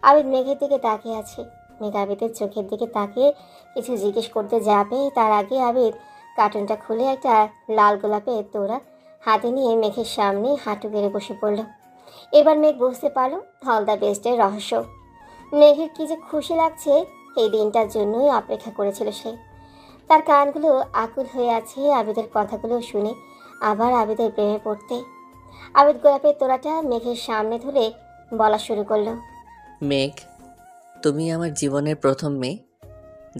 আবিদ মেঘের দিকে তাকিয়ে আছে। মেঘ আবিদের চোখের দিকে তাকিয়ে কিছু জিজ্ঞেস করতে যাবে, তার আগে আবিদ কার্টুনটা খুলে একটা লাল গোলাপের তোড়া হাতে নিয়ে মেঘের সামনে হাঁটু গেড়ে বসে পড়ল। এবার মেঘ বুঝতে পারল অল দ্য বেস্টের রহস্য। মেঘের কি যে খুশি লাগছে, এই দিনটার জন্যই অপেক্ষা করেছিল সে। তার কানগুলো আকুল হয়ে আছে আবিদের কথাগুলো শুনে আবার আবিদের প্রেমে পড়তে। আবিদ গোলাপের তোড়াটা মেঘের সামনে ধরে বলা শুরু করলো, মেঘ, তুমি আমার জীবনের প্রথম মেয়ে,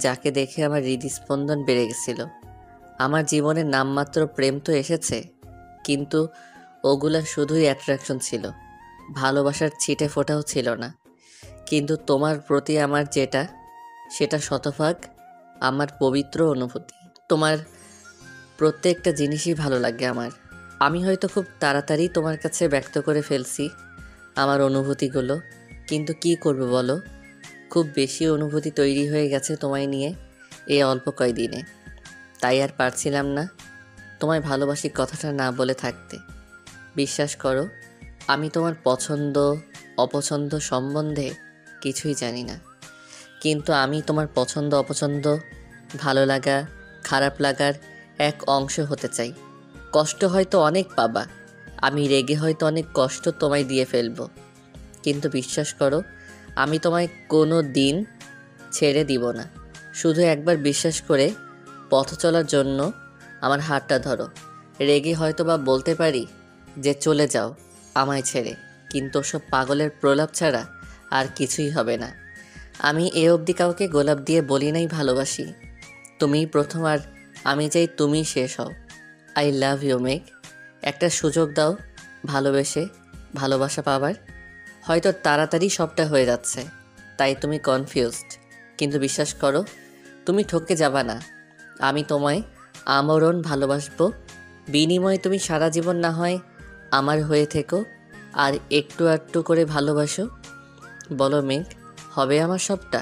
যাকে দেখে আমার হৃদস্পন্দন বেড়ে গেছিল। আমার জীবনের নামমাত্র প্রেম তো এসেছে, কিন্তু ওগুলা শুধুই অ্যাট্রাকশন ছিল, ভালোবাসার ছিটে ফোটাও ছিল না। কিন্তু তোমার প্রতি আমার যেটা, সেটা শতভাগ আমার পবিত্র অনুভূতি। তোমার প্রত্যেকটা জিনিসই ভালো লাগে আমার। আমি হয়তো খুব তাড়াতাড়ি তোমার কাছে ব্যক্ত করে ফেলছি আমার অনুভূতিগুলো, কিন্তু কি করব বলো, খুব বেশি অনুভূতি তৈরি হয়ে গেছে তোমায় নিয়ে এই অল্প কয়দিনে। তাই আর পারছিলাম না তোমায় ভালোবাসি কথাটা না বলে থাকতে। বিশ্বাস করো, আমি তোমার পছন্দ অপছন্দ সম্বন্ধে কিছুই জানি না, কিন্তু আমি তোমার পছন্দ অপছন্দ, ভালো লাগা খারাপ লাগার এক অংশ হতে চাই। কষ্ট হয়তো অনেক পাবা, আমি রেগে হয়তো অনেক কষ্ট তোমায় দিয়ে ফেলবো, কিন্তু বিশ্বাস করো আমি তোমায় কোনো দিন ছেড়ে দিব না। শুধু একবার বিশ্বাস করে পথ চলার জন্য আমার হাতটা ধরো। রেগে হয়তো বা বলতে পারি যে চলে যাও আমায় ছেড়ে, কিন্তু সব পাগলের প্রলাপ ছাড়া আর কিছুই হবে না। আমি এ অবধি কাউকে গোলাপ দিয়ে বলি নাই ভালোবাসি, তুমিই প্রথম, আর আমি চাই তুমি শেষ হও। আই লাভ ইউ মেঘ। একটা সুযোগ দাও ভালোবেসে ভালোবাসা পাবার। হয়তো তাড়াতাড়ি সবটা হয়ে যাচ্ছে, তাই তুমি কনফিউজড, কিন্তু বিশ্বাস করো তুমি ঠকে যাবা না। আমি তোমায় আমরণ ভালোবাসবো। বিনিময়ে তুমি সারা জীবন না হয় আমার হয়ে থেকো, আর একটু একটু করে ভালোবাসো। বলো মেঘ, হবে আমার সবটা?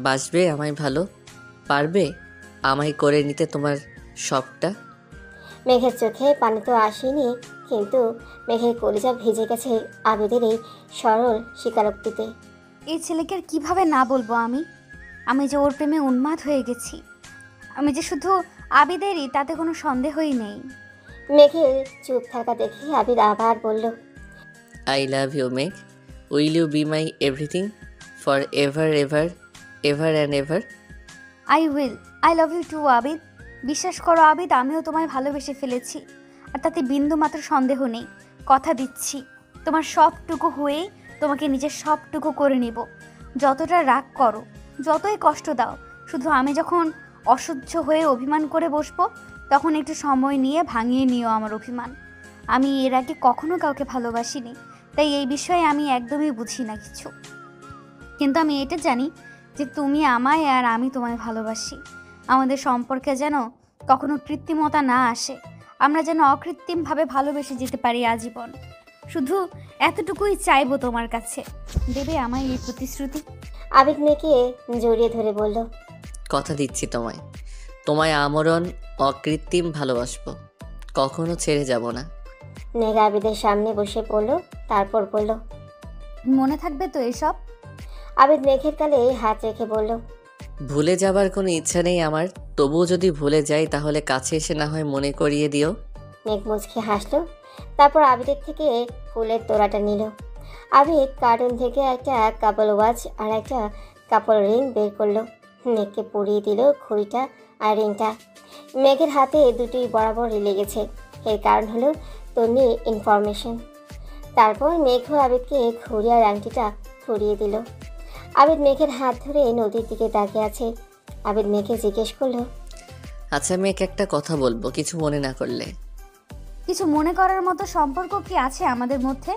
বাসবে আমায় ভালো? পারবে আমায় করে নিতে তোমার সবটা? মেঘের চোখে পানি তো আসেনি, কিন্তু মেঘের কলিজা ভিজে গেছে আবিদের এই সরল স্বীকারোক্তিতে। এই ছেলেকে আর কীভাবে না বলবো আমি যে ওর প্রেমে উন্মাদ হয়ে গেছি। আমি যে শুধু আবিদেরই, তাতে কোনো সন্দেহই নেই। মেঘের চুপ থাকা দেখে আবিদ আবার বলল, I love you Megh. Will you be my everything for ever ever ever and ever? I will. I love you too Abid. বিশ্বাস করো আবিদ, আমিও তোমায় ভালোবেসে ফেলেছি। আর তাতে বিন্দুমাত্র সন্দেহ নেই। কথা দিচ্ছি, তোমার সবটুকু হয়েই তোমাকে নিজের সবটুকু করে নিব। যতটা রাগ করো, যতই কষ্ট দাও, শুধু আমি যখন অসহ্য হয়ে অভিমান করে বসবো, তখন একটু সময় নিয়ে ভাঙিয়ে নিও আমার অভিমান। আমি এর আগে কখনো কাউকে ভালোবাসিনি, তাই এই বিষয়ে আমি একদমই বুঝি না কিছু। কিন্তু আমি এটা জানি যে তুমি আমায় আর আমি তোমায় ভালোবাসি। আমাদের সম্পর্কে যেন কখনো কৃত্রিমতা না আসে, আমরা যেন অকৃত্রিমভাবে ভালোবেসে যেতে পারি আজীবন। শুধু এতটুকুই চাইবো তোমার কাছে, দেবে আমায় এই প্রতিশ্রুতি? আবিদ মেয়েকে জড়িয়ে ধরে বলল, কথা দিচ্ছি তোমায় আমরণ অকৃত্রিম ভালোবাসবো, কখনো ছেড়ে যাব না। মেঘ আবিদের সামনে বসে পড়ল, তারপর বলল, মনে থাকবে তো এসব? আবিদ মেঘের গালে হাত রেখে বলল, ভুলে যাবার কোনো ইচ্ছা নেই আমার, তবুও যদি ভুলে যাই তাহলে কাছে এসে না হয় মনে করিয়ে দিও। মেঘ মুচকে হাসলো, তারপর আবিদের থেকে ফুলের তোড়াটা নিল। আবিদ কার্টুন থেকে একটা কাপল ওয়াচ আর একটা কাপল রিং বের করলো। মেঘকে পরিয়ে দিল ঘড়িটা আর রিংটা। মেঘের হাতে দুটোই বরাবর লেগেছে, এর কারণ হলো তন্নি ইনফরমেশন। তারপর মেঘ আবিদকে ঘড়ি আর আংটিটা পরিয়ে দিল। আবিদ মেঘের হাত ধরে নদীর দিকে তাকিয়ে আছে। আবিদ মেঘে জিজ্ঞেস করলো, আচ্ছা মেঘ, একটা কথা বলবো, কিছু মনে না করলে? কিছু মনে করার মতো সম্পর্ক কি আছে আমাদের মধ্যে?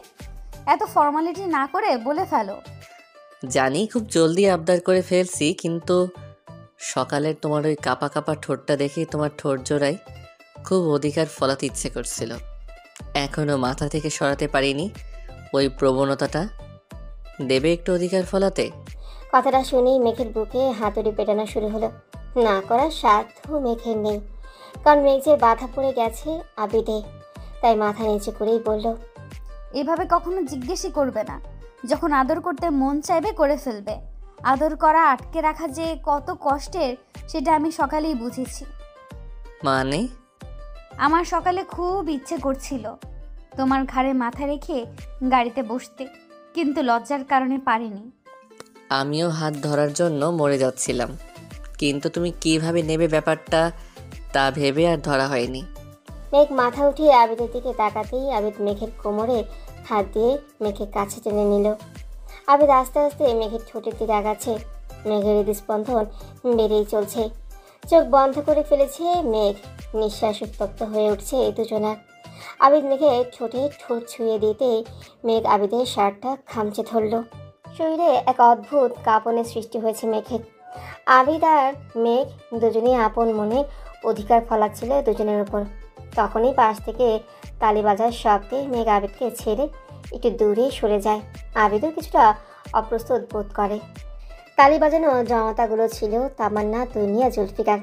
এত ফর্মালিটি না করে বলে ফেলো। জানি খুব জলদি আবদার করে ফেলছি, কিন্তু সকালের তোমার ওই কাপা কাপা ঠোঁটটা দেখেই তোমার ঠোঁট জোড়ায় খুব অধিকার ফলাতে ইচ্ছে করছিল। এখনও মাথা থেকে সরাতে পারিনি ওই প্রবণতাটা। দেবে একটু অধিকার ফলাতে? কথাটা শুনেই মেঘের বুকে হাতুড়ি পেটানো শুরু হলো। না করার সাধ্য মেঘের নেই, কারণ মেঘ যে বাধা পড়ে গেছে আবিদে। তাই মাথা নিচু করেই বলল, এভাবে কখনো জিজ্ঞেসই করবে না। যখন আদর করতে মন চাইবে করে ফেলবে। আদর করা আটকে রাখা যে কত কষ্টের সেটা আমি সকালেই বুঝেছি। মানে? আমার সকালে খুব ইচ্ছে করছিল তোমার ঘাড়ে মাথা রেখে গাড়িতে বসতে, কিন্তু লজ্জার কারণে পারিনি। আমিও হাত ধরার জন্য মরে যাচ্ছিলাম, কিন্তু তুমি কিভাবে নেবে ব্যাপারটা তা ভেবে আর ধরা হয়নি। মেঘ মাথা উঠিয়ে আবিদের দিকে তাকাতেই আবিদ মেঘের কোমরে হাত দিয়ে মেঘের কাছে টেনে নিল। আবিদ আস্তে আস্তে মেঘের ঠোঁটের দিকে আগাচ্ছে। মেঘের হৃদস্পন্দন বেড়েই চলছে। চোখ বন্ধ করে ফেলেছে মেঘ। নিঃশ্বাস উত্তপ্ত হয়ে উঠছে দুজনার। আবিদ মেঘের ঠোঁটে ঠোঁট ছুঁয়ে দিতে মেঘ আবিদের শার্টটা খামচে ধরল। শরীরে এক অদ্ভুত কাঁপনের সৃষ্টি হয়েছে মেঘের। আবিদ আর মেঘ দুজনেই আপন মনে অধিকার ফলাচ্ছিল দুজনের উপর। তখনই পাশ থেকে তালি বাজার শব্দে মেঘ আবিদকে ছেড়ে একটু দূরে সরে যায়। আবিদও কিছুটা অপ্রস্তুত বোধ করে। তালি বাজানো জনতাগুলো ছিল তামান্না, দুনিয়া, জুলফিকার।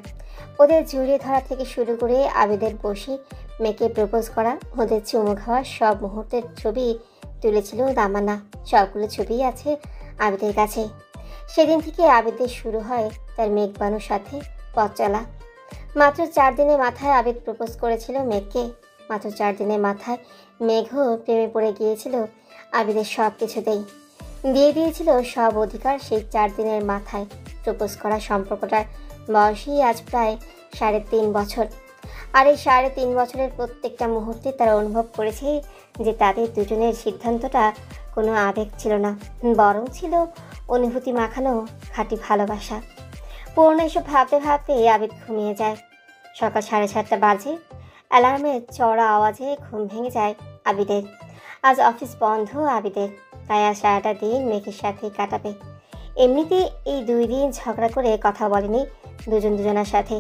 ওদের জড়িয়ে ধরা থেকে শুরু করে আবিদের বসে মেঘকে প্রপোজ করা, ওদের চুমু খাওয়া সব মুহূর্তের ছবি তুলেছিল তামান্না। সবগুলো ছবি আছে আবিদের কাছে। সেদিন থেকে আবিদের শুরু হয় তার মেঘবানুর সাথে পথ চলা। মাত্র 4 দিনের মাথায় আবিদ প্রপোজ করেছিল মেঘকে। মাত্র 4 দিনের মাথায় মেঘও প্রেমে পড়ে গিয়েছিল আবিদের সব কিছুতেই। দিয়ে দিয়েছিল সব অধিকার সেই 4 দিনের মাথায়। প্রপোজ করা সম্পর্কটার বয়সই আজ প্রায় 3.5 বছর। আর এই 3.5 বছরের প্রত্যেকটা মুহূর্তে তারা অনুভব করেছে যে তাদের দুজনের সিদ্ধান্তটা কোনো আবেগ ছিল না, বরং ছিল অনুভূতি মাখানো খাঁটি ভালোবাসা। পুরনো এসব ভাবতে ভাবতে আবিদ ঘুমিয়ে যায়। সকাল 7:30 বাজে। অ্যালার্মের চড়া আওয়াজে ঘুম ভেঙে যায় আবিদের। আজ অফিস বন্ধ আবিদের, তাই আজ সারাটা দিন মেঘের সাথেই কাটাবে। এমনিতেই এই 2 দিন ঝগড়া করে কথা বলেনি দুজনের সাথে।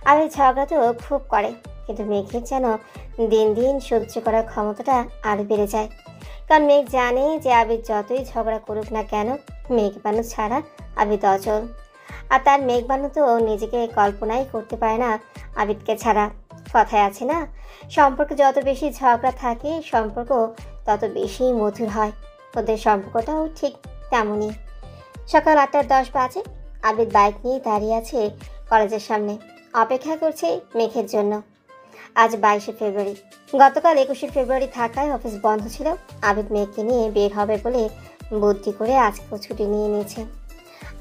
আবিদ ঝগড়া তো খুব করে, কিন্তু মেঘের যেন দিন দিন সহ্য করার ক্ষমতাটা আরও বেড়ে যায়। কারণ মেঘ জানে যে আবিদ যতই ঝগড়া করুক না কেন, মেঘবানু ছাড়া আবিদ অচল। আর তার মেঘবানু তো নিজেকে কল্পনাই করতে পারে না আবিদকে ছাড়া। কথায় আছে না, সম্পর্কে যত বেশি ঝগড়া থাকে সম্পর্ক তত বেশি মধুর হয়। ওদের সম্পর্কটাও ঠিক তেমনই। সকাল 8:10 বাজে। আবিদ বাইক নিয়ে দাঁড়িয়ে আছে কলেজের সামনে, অপেক্ষা করছে মেঘের জন্য। আজ 22শে ফেব্রুয়ারি। গতকাল 21শে ফেব্রুয়ারি থাকায় অফিস বন্ধ ছিল। আবিদ মেঘকে নিয়ে বের হবে বলে বুদ্ধি করে আজকেও ছুটি নিয়ে নিয়েছে।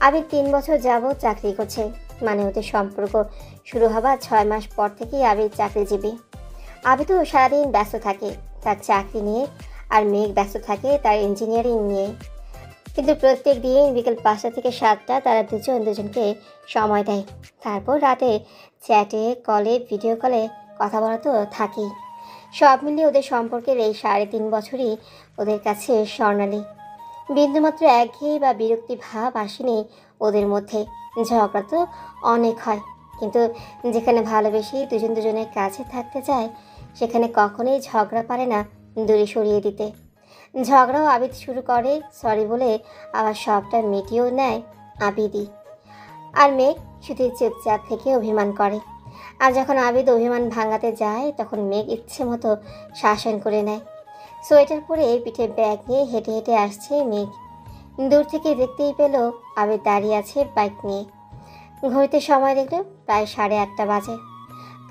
আবিদ 3 বছর যাবৎ চাকরি করছে, মানে ওদের সম্পর্ক শুরু হবার 6 মাস পর থেকেই আবিদ চাকরিজীবী। আবি তো সারাদিন ব্যস্ত থাকে তার চাকরি নিয়ে, আর মেঘ ব্যস্ত থাকে তার ইঞ্জিনিয়ারিং নিয়ে। কিন্তু প্রত্যেক দিন বিকেল 5টা থেকে 7টা তারা দুজন দুজনকে সময় দেয়। তারপর রাতে চ্যাটে, কলে, ভিডিও কলে কথা বলা তো থাকেই। সব মিলিয়ে ওদের সম্পর্কের এই 3.5 বছরই ওদের কাছে স্বর্ণালী। বিন্দুমাত্র একঘেয়ে বা বিরক্তি ভাব আসেনি ওদের মধ্যে। ঝগড়া তো অনেক হয়, কিন্তু যেখানে ভালোবেসে দুজন দুজনের কাছে থাকতে চায় সেখানে কখনোই ঝগড়া পারে না দূরে সরিয়ে দিতে। ঝগড়াও আবিদ শুরু করে, সরি বলে আবার সবটা মিটিয়েও নেয় আবিদই। আর মেঘ শুধু চুপচাপ থেকে অভিমান করে। আর যখন আবিদ অভিমান ভাঙাতে যায় তখন মেঘ ইচ্ছে মতো শাসন করে নেয়। সোয়েটার পরে পিঠে ব্যাগ নিয়ে হেঁটে হেঁটে আসছে মেঘ। দূর থেকে দেখতেই পেল আবিদ দাঁড়িয়ে আছে বাইক নিয়ে। ঘড়িতে সময় দেখল প্রায় 8:30 বাজে।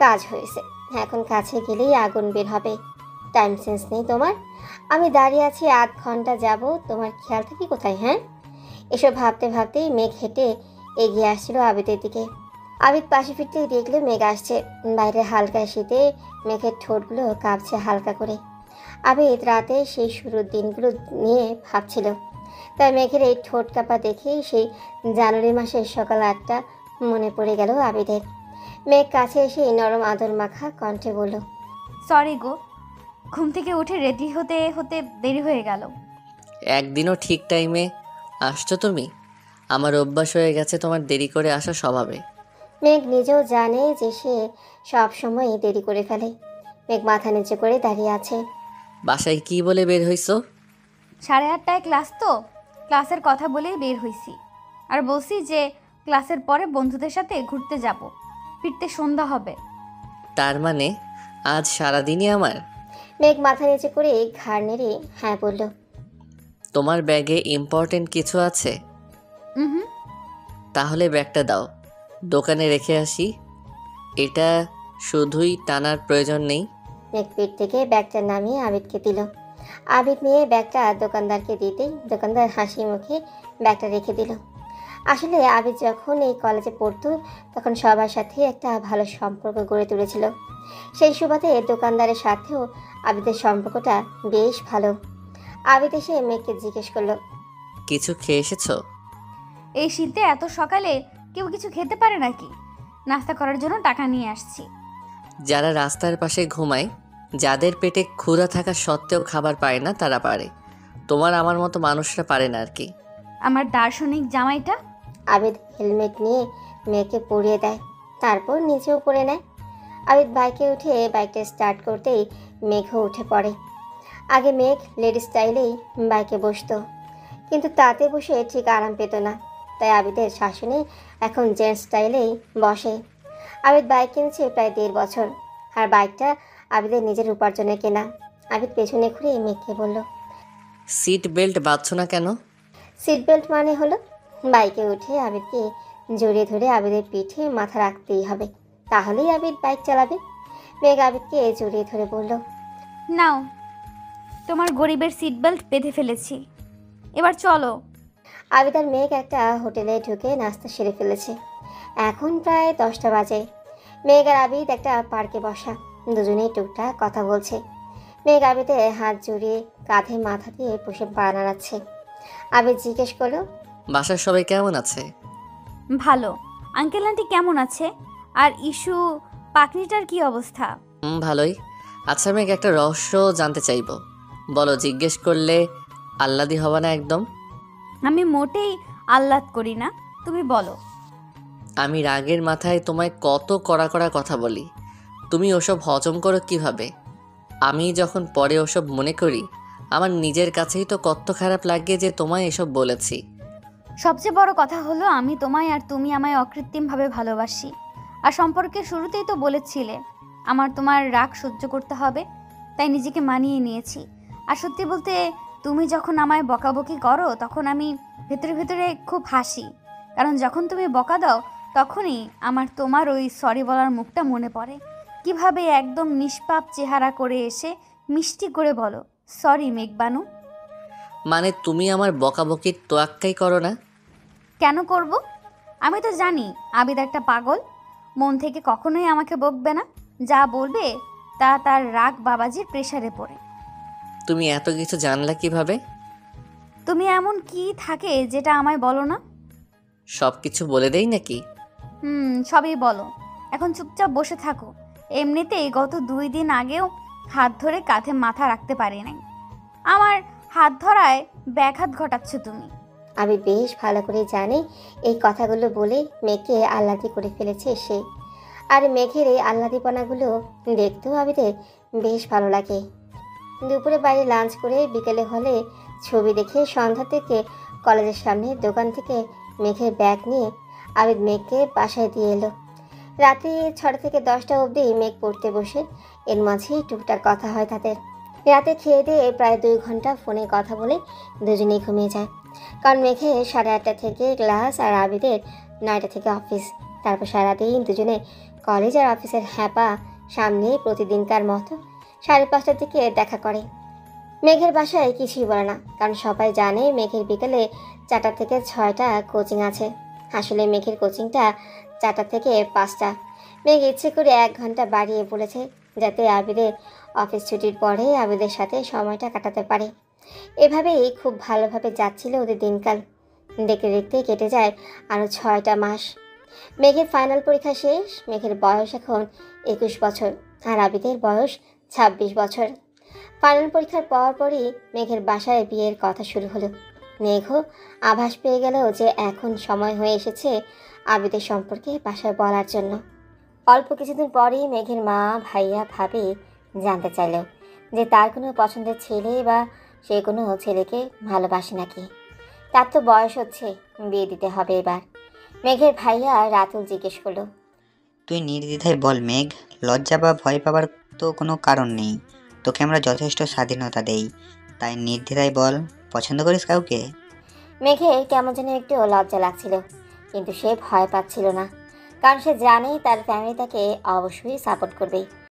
কাজ হয়েছে, এখন কাছে গেলেই আগুন বের হবে। টাইম সেন্স নেই তোমার? আমি দাঁড়িয়ে আছি আধ ঘন্টা যাব, তোমার খেয়াল থাকি কোথায়? হ্যাঁ, এসব ভাবতে ভাবতেই মেঘ হেঁটে এগিয়ে আসছিল আবিদের দিকে। আবিদ পাশে ফিরতেই দেখলো মেঘ আসছে। বাইরে হালকা শীতে মেঘের ঠোঁটগুলো কাঁপছে হালকা করে। আবিদ রাতে সেই শুরুর দিনগুলো নিয়ে ভাবছিল, তাই মেঘের এই ঠোঁট কাঁপা দেখেই সেই জানুয়ারি মাসের সকাল 8টা মনে পড়ে গেল আবিদের। মেঘ কাছে এসে নরম আদর মাখা কণ্ঠে বলল, সরি গো, ঘুম থেকে উঠে রেডি হতে হতে দেরি হয়ে গেল। একদিনও ঠিক টাইমে আসছো তুমি? আমার অভ্যাস হয়ে গেছে তোমার দেরি করে আসা স্বভাবে। মেঘ নিজেও জানে যে সে সব সময় দেরি করে ফেলে। মেঘ মাথা নিচু করে দাঁড়িয়ে আছে। বাসায় কি বলে বের হইছো? 8:30টায় ক্লাস, তো ক্লাসের কথা বলেই বের হইছি। আর বলছি যে ক্লাসের পরে বন্ধুদের সাথে ঘুরতে যাব, ফিরতে সন্ধ্যা হবে। তার মানে আজ সারাদিনই আমার? মেঘ মাথা নিচু করে ঘাড় নেড়ে হ্যাঁ বলল। তোমার ব্যাগে ইম্পর্টেন্ট কিছু আছে? হুম। তাহলে ব্যাগটা দাও, দোকানে রেখে আসি। এটা শুধুই টানার প্রয়োজন নেই। মেঘ পিঠ থেকে ব্যাগটা নামিয়ে আবিদকে দিল। আবিদ নিয়ে ব্যাগটা দোকানদারকে দিতেই দোকানদার হাসি মুখে ব্যাগটা রেখে দিল। আসলে আবিদ যখন এই কলেজে পড়তো তখন সবার সাথে একটা ভালো সম্পর্ক গড়ে তুলেছিল। সেই সুবাদে দোকানদারের সাথেও আবিদের সম্পর্কটা বেশ ভালো। আবিদ এসে মেঘকে জিজ্ঞেস করলো, কিছু খেয়ে এসেছো? এই শীতে এত সকালে কেউ কিছু খেতে পারে নাকি? নাস্তা করার জন্য টাকা নিয়ে আসছি। যারা রাস্তার পাশে ঘুমায়, যাদের পেটে ক্ষুধা থাকা সত্ত্বেও খাবার পায় না, তারা পারে। তোমার আমার মতো মানুষরা পারে না আর কি। আমার দার্শনিক জামাইটা। আবিদ হেলমেট নিয়ে মেঘকে পরিয়ে দেয়, তারপর নিচেও পরে নেয়। আবিদ বাইকে উঠে বাইকটা স্টার্ট করতেই মেঘও উঠে পড়ে। আগে মেঘ লেডি স্টাইলেই বাইকে বসতো, কিন্তু তাতে বসে ঠিক আরাম পেত না। তাই আবিদের শাসনে এখন জেন্টস স্টাইলেই বসে। আবিদ বাইক কিনেছে প্রায় 1.5 বছর, আর বাইকটা আবিদের নিজের উপার্জনে কেনা। আবিদ পেছনে ঘুরে মেঘকে বলল, সিট বেল্ট বাঁধছো না কেন? সিট বেল্ট মানে হলো বাইকে উঠে আবিদকে জড়িয়ে ধরে আবিদের পিঠে মাথা রাখতেই হবে, তাহলেই আবিদ বাইক চালাবে। মেঘ আবিদকে জড়িয়ে ধরে বলল, নাও, তোমার গরিবের সিট বেল্ট বেঁধে ফেলেছি, এবার চলো। আবিদ আর মেঘ একটা হোটেলে ঢুকে নাস্তা সেরে ফেলেছে। এখন প্রায় 10টা বাজে। মেঘ আর আবিদ একটা পার্কে বসা, দুজনেই টুকটাক কথা বলছে। মেঘ আবিদের হাত জড়িয়ে কাঁধে মাথা দিয়ে বসে পা নাড়াচ্ছে। আবিদ জিজ্ঞেস করলো, বাসার সবাই কেমন আছে? ভালো। আঙ্কেল আন্টি কেমন আছে? আর ইস্যু পাকনিটার কি অবস্থা? ভালোই। আচ্ছা মেঘ, একটা রহস্য জানতে চাইবো, বলো। জিজ্ঞেস করলে আহ্লাদি হবা না একদম? আমি মোটেই আহ্লাদ করি না, তুমি বলো। আমি রাগের মাথায় তোমায় কত কড়া কড়া কথা বলি, তুমি ওসব হজম করো কিভাবে? আমি যখন পরে ওসব মনে করি, আমার নিজের কাছেই তো কত খারাপ লাগে যে তোমায় এসব বলেছি। সবচেয়ে বড় কথা হলো আমি তোমায় আর তুমি আমায় অকৃত্রিমভাবে ভালোবাসি। আর সম্পর্কের শুরুতেই তো বলেছিলে আমার তোমার রাগ সহ্য করতে হবে, তাই নিজেকে মানিয়ে নিয়েছি। আর সত্যি বলতে তুমি যখন আমায় বকাবকি করো তখন আমি ভেতরে ভেতরে খুব হাসি, কারণ যখন তুমি বকা দাও তখনই আমার তোমার ওই সরি বলার মুখটা মনে পড়ে। কিভাবে একদম নিষ্পাপ চেহারা করে এসে মিষ্টি করে বলো, সরি মেঘবানু। মানে তুমি আমার বকাবকির তোয়াক্কাই করো না? কেন করব? আমি তো জানি আবিদ একটা পাগল, মন থেকে কখনোই আমাকে বকবে না, যা বলবে তা তার রাগ বাবাজির প্রেসারে পড়ে। তুমি এত কিছু জানলা কিভাবে? তুমি এমন কি থাকে যেটা আমায় বলো না? সব কিছু বলে দেই নাকি? সবই বলো। এখন চুপচাপ বসে থাকো। এমনিতেই গত 2 দিন আগেও হাত ধরে কাঁধে মাথা রাখতে পারি নাই। আমার হাত ধরায় ব্যাঘাত ঘটাচ্ছ তুমি। আমি বেশ ভালো করে জানি এই কথাগুলো বলে মেঘকে আহ্লাদি করে ফেলেছে সে। আর মেঘের এই আহ্লাদিপনাগুলো দেখতেও আবিদের বেশ ভালো লাগে। দুপুরে বাইরে লাঞ্চ করে বিকেলে হলে ছবি দেখে সন্ধ্যা থেকে কলেজের সামনে দোকান থেকে মেঘের ব্যাগ নিয়ে আবিদ মেঘকে বাসায় দিয়ে এলো। রাতে 6টা থেকে 10টা অবধি মেঘ পড়তে বসে। এর মাঝেই টুকটাক কথা হয় তাদের। রাতে খেয়ে দিয়ে প্রায় 2 ঘন্টা ফোনে কথা বলে দুজনেই ঘুমিয়ে যায়। কারণ মেঘে 8:30 থেকে ক্লাস আর আবিদের 9টা থেকে অফিস। তারপর সারাদিন দুজনে কলেজ আর অফিসের হ্যাপা সামনে প্রতিদিনকার মতো 5:30টার দিকে দেখা করে। মেঘের বাসায় কিছুই বলে না, কারণ সবাই জানে মেঘের বিকেলে 4টা থেকে 6টা কোচিং আছে। আসলে মেঘের কোচিংটা 4টা থেকে 5টা। মেঘ ইচ্ছে করে 1 ঘন্টা বাড়িয়ে বলেছে, যাতে আবিদের অফিস ছুটির পরে আবিদের সাথে সময়টা কাটাতে পারে। এভাবেই খুব ভালোভাবে যাচ্ছিল ওদের দিনকাল। দেখতে দেখতে কেটে যায় আরও 6টা মাস। মেঘের ফাইনাল পরীক্ষা শেষ। মেঘের বয়স এখন 21 বছর আর আবিদের বয়স 26 বছর। ফাইনাল পরীক্ষার পরই মেঘের বাসায় বিয়ের কথা শুরু হলো। মেঘও আভাস পেয়ে গেল যে এখন সময় হয়ে এসেছে আবিদের সম্পর্কে বাসায় বলার জন্য। অল্প কিছুদিন পরেই মেঘের মা, ভাইয়া, ভাবি জানতে চাইল যে তার কোনো পছন্দের ছেলে বা সে কোনো ছেলেকে ভালোবাসে নাকি। তার তো বয়স হচ্ছে, বিয়ে দিতে হবে এবার। মেঘের ভাইয়া রাতুল জিজ্ঞেস করলো, তুই নির্দ্বিধায় বল মেঘ, লজ্জা বা ভয় পাবার তো কোনো কারণ নেই। তোকে আমরা যথেষ্ট স্বাধীনতা দেই, তাই নির্দ্বিধায় বল, পছন্দ করিস কাউকে? মেঘে কেমন যেন একটু লজ্জা লাগছিল, কিন্তু সে ভয় পাচ্ছিল না, কারণ সে জানে তার ফ্যামিলি তাকে অবশ্যই সাপোর্ট করবে।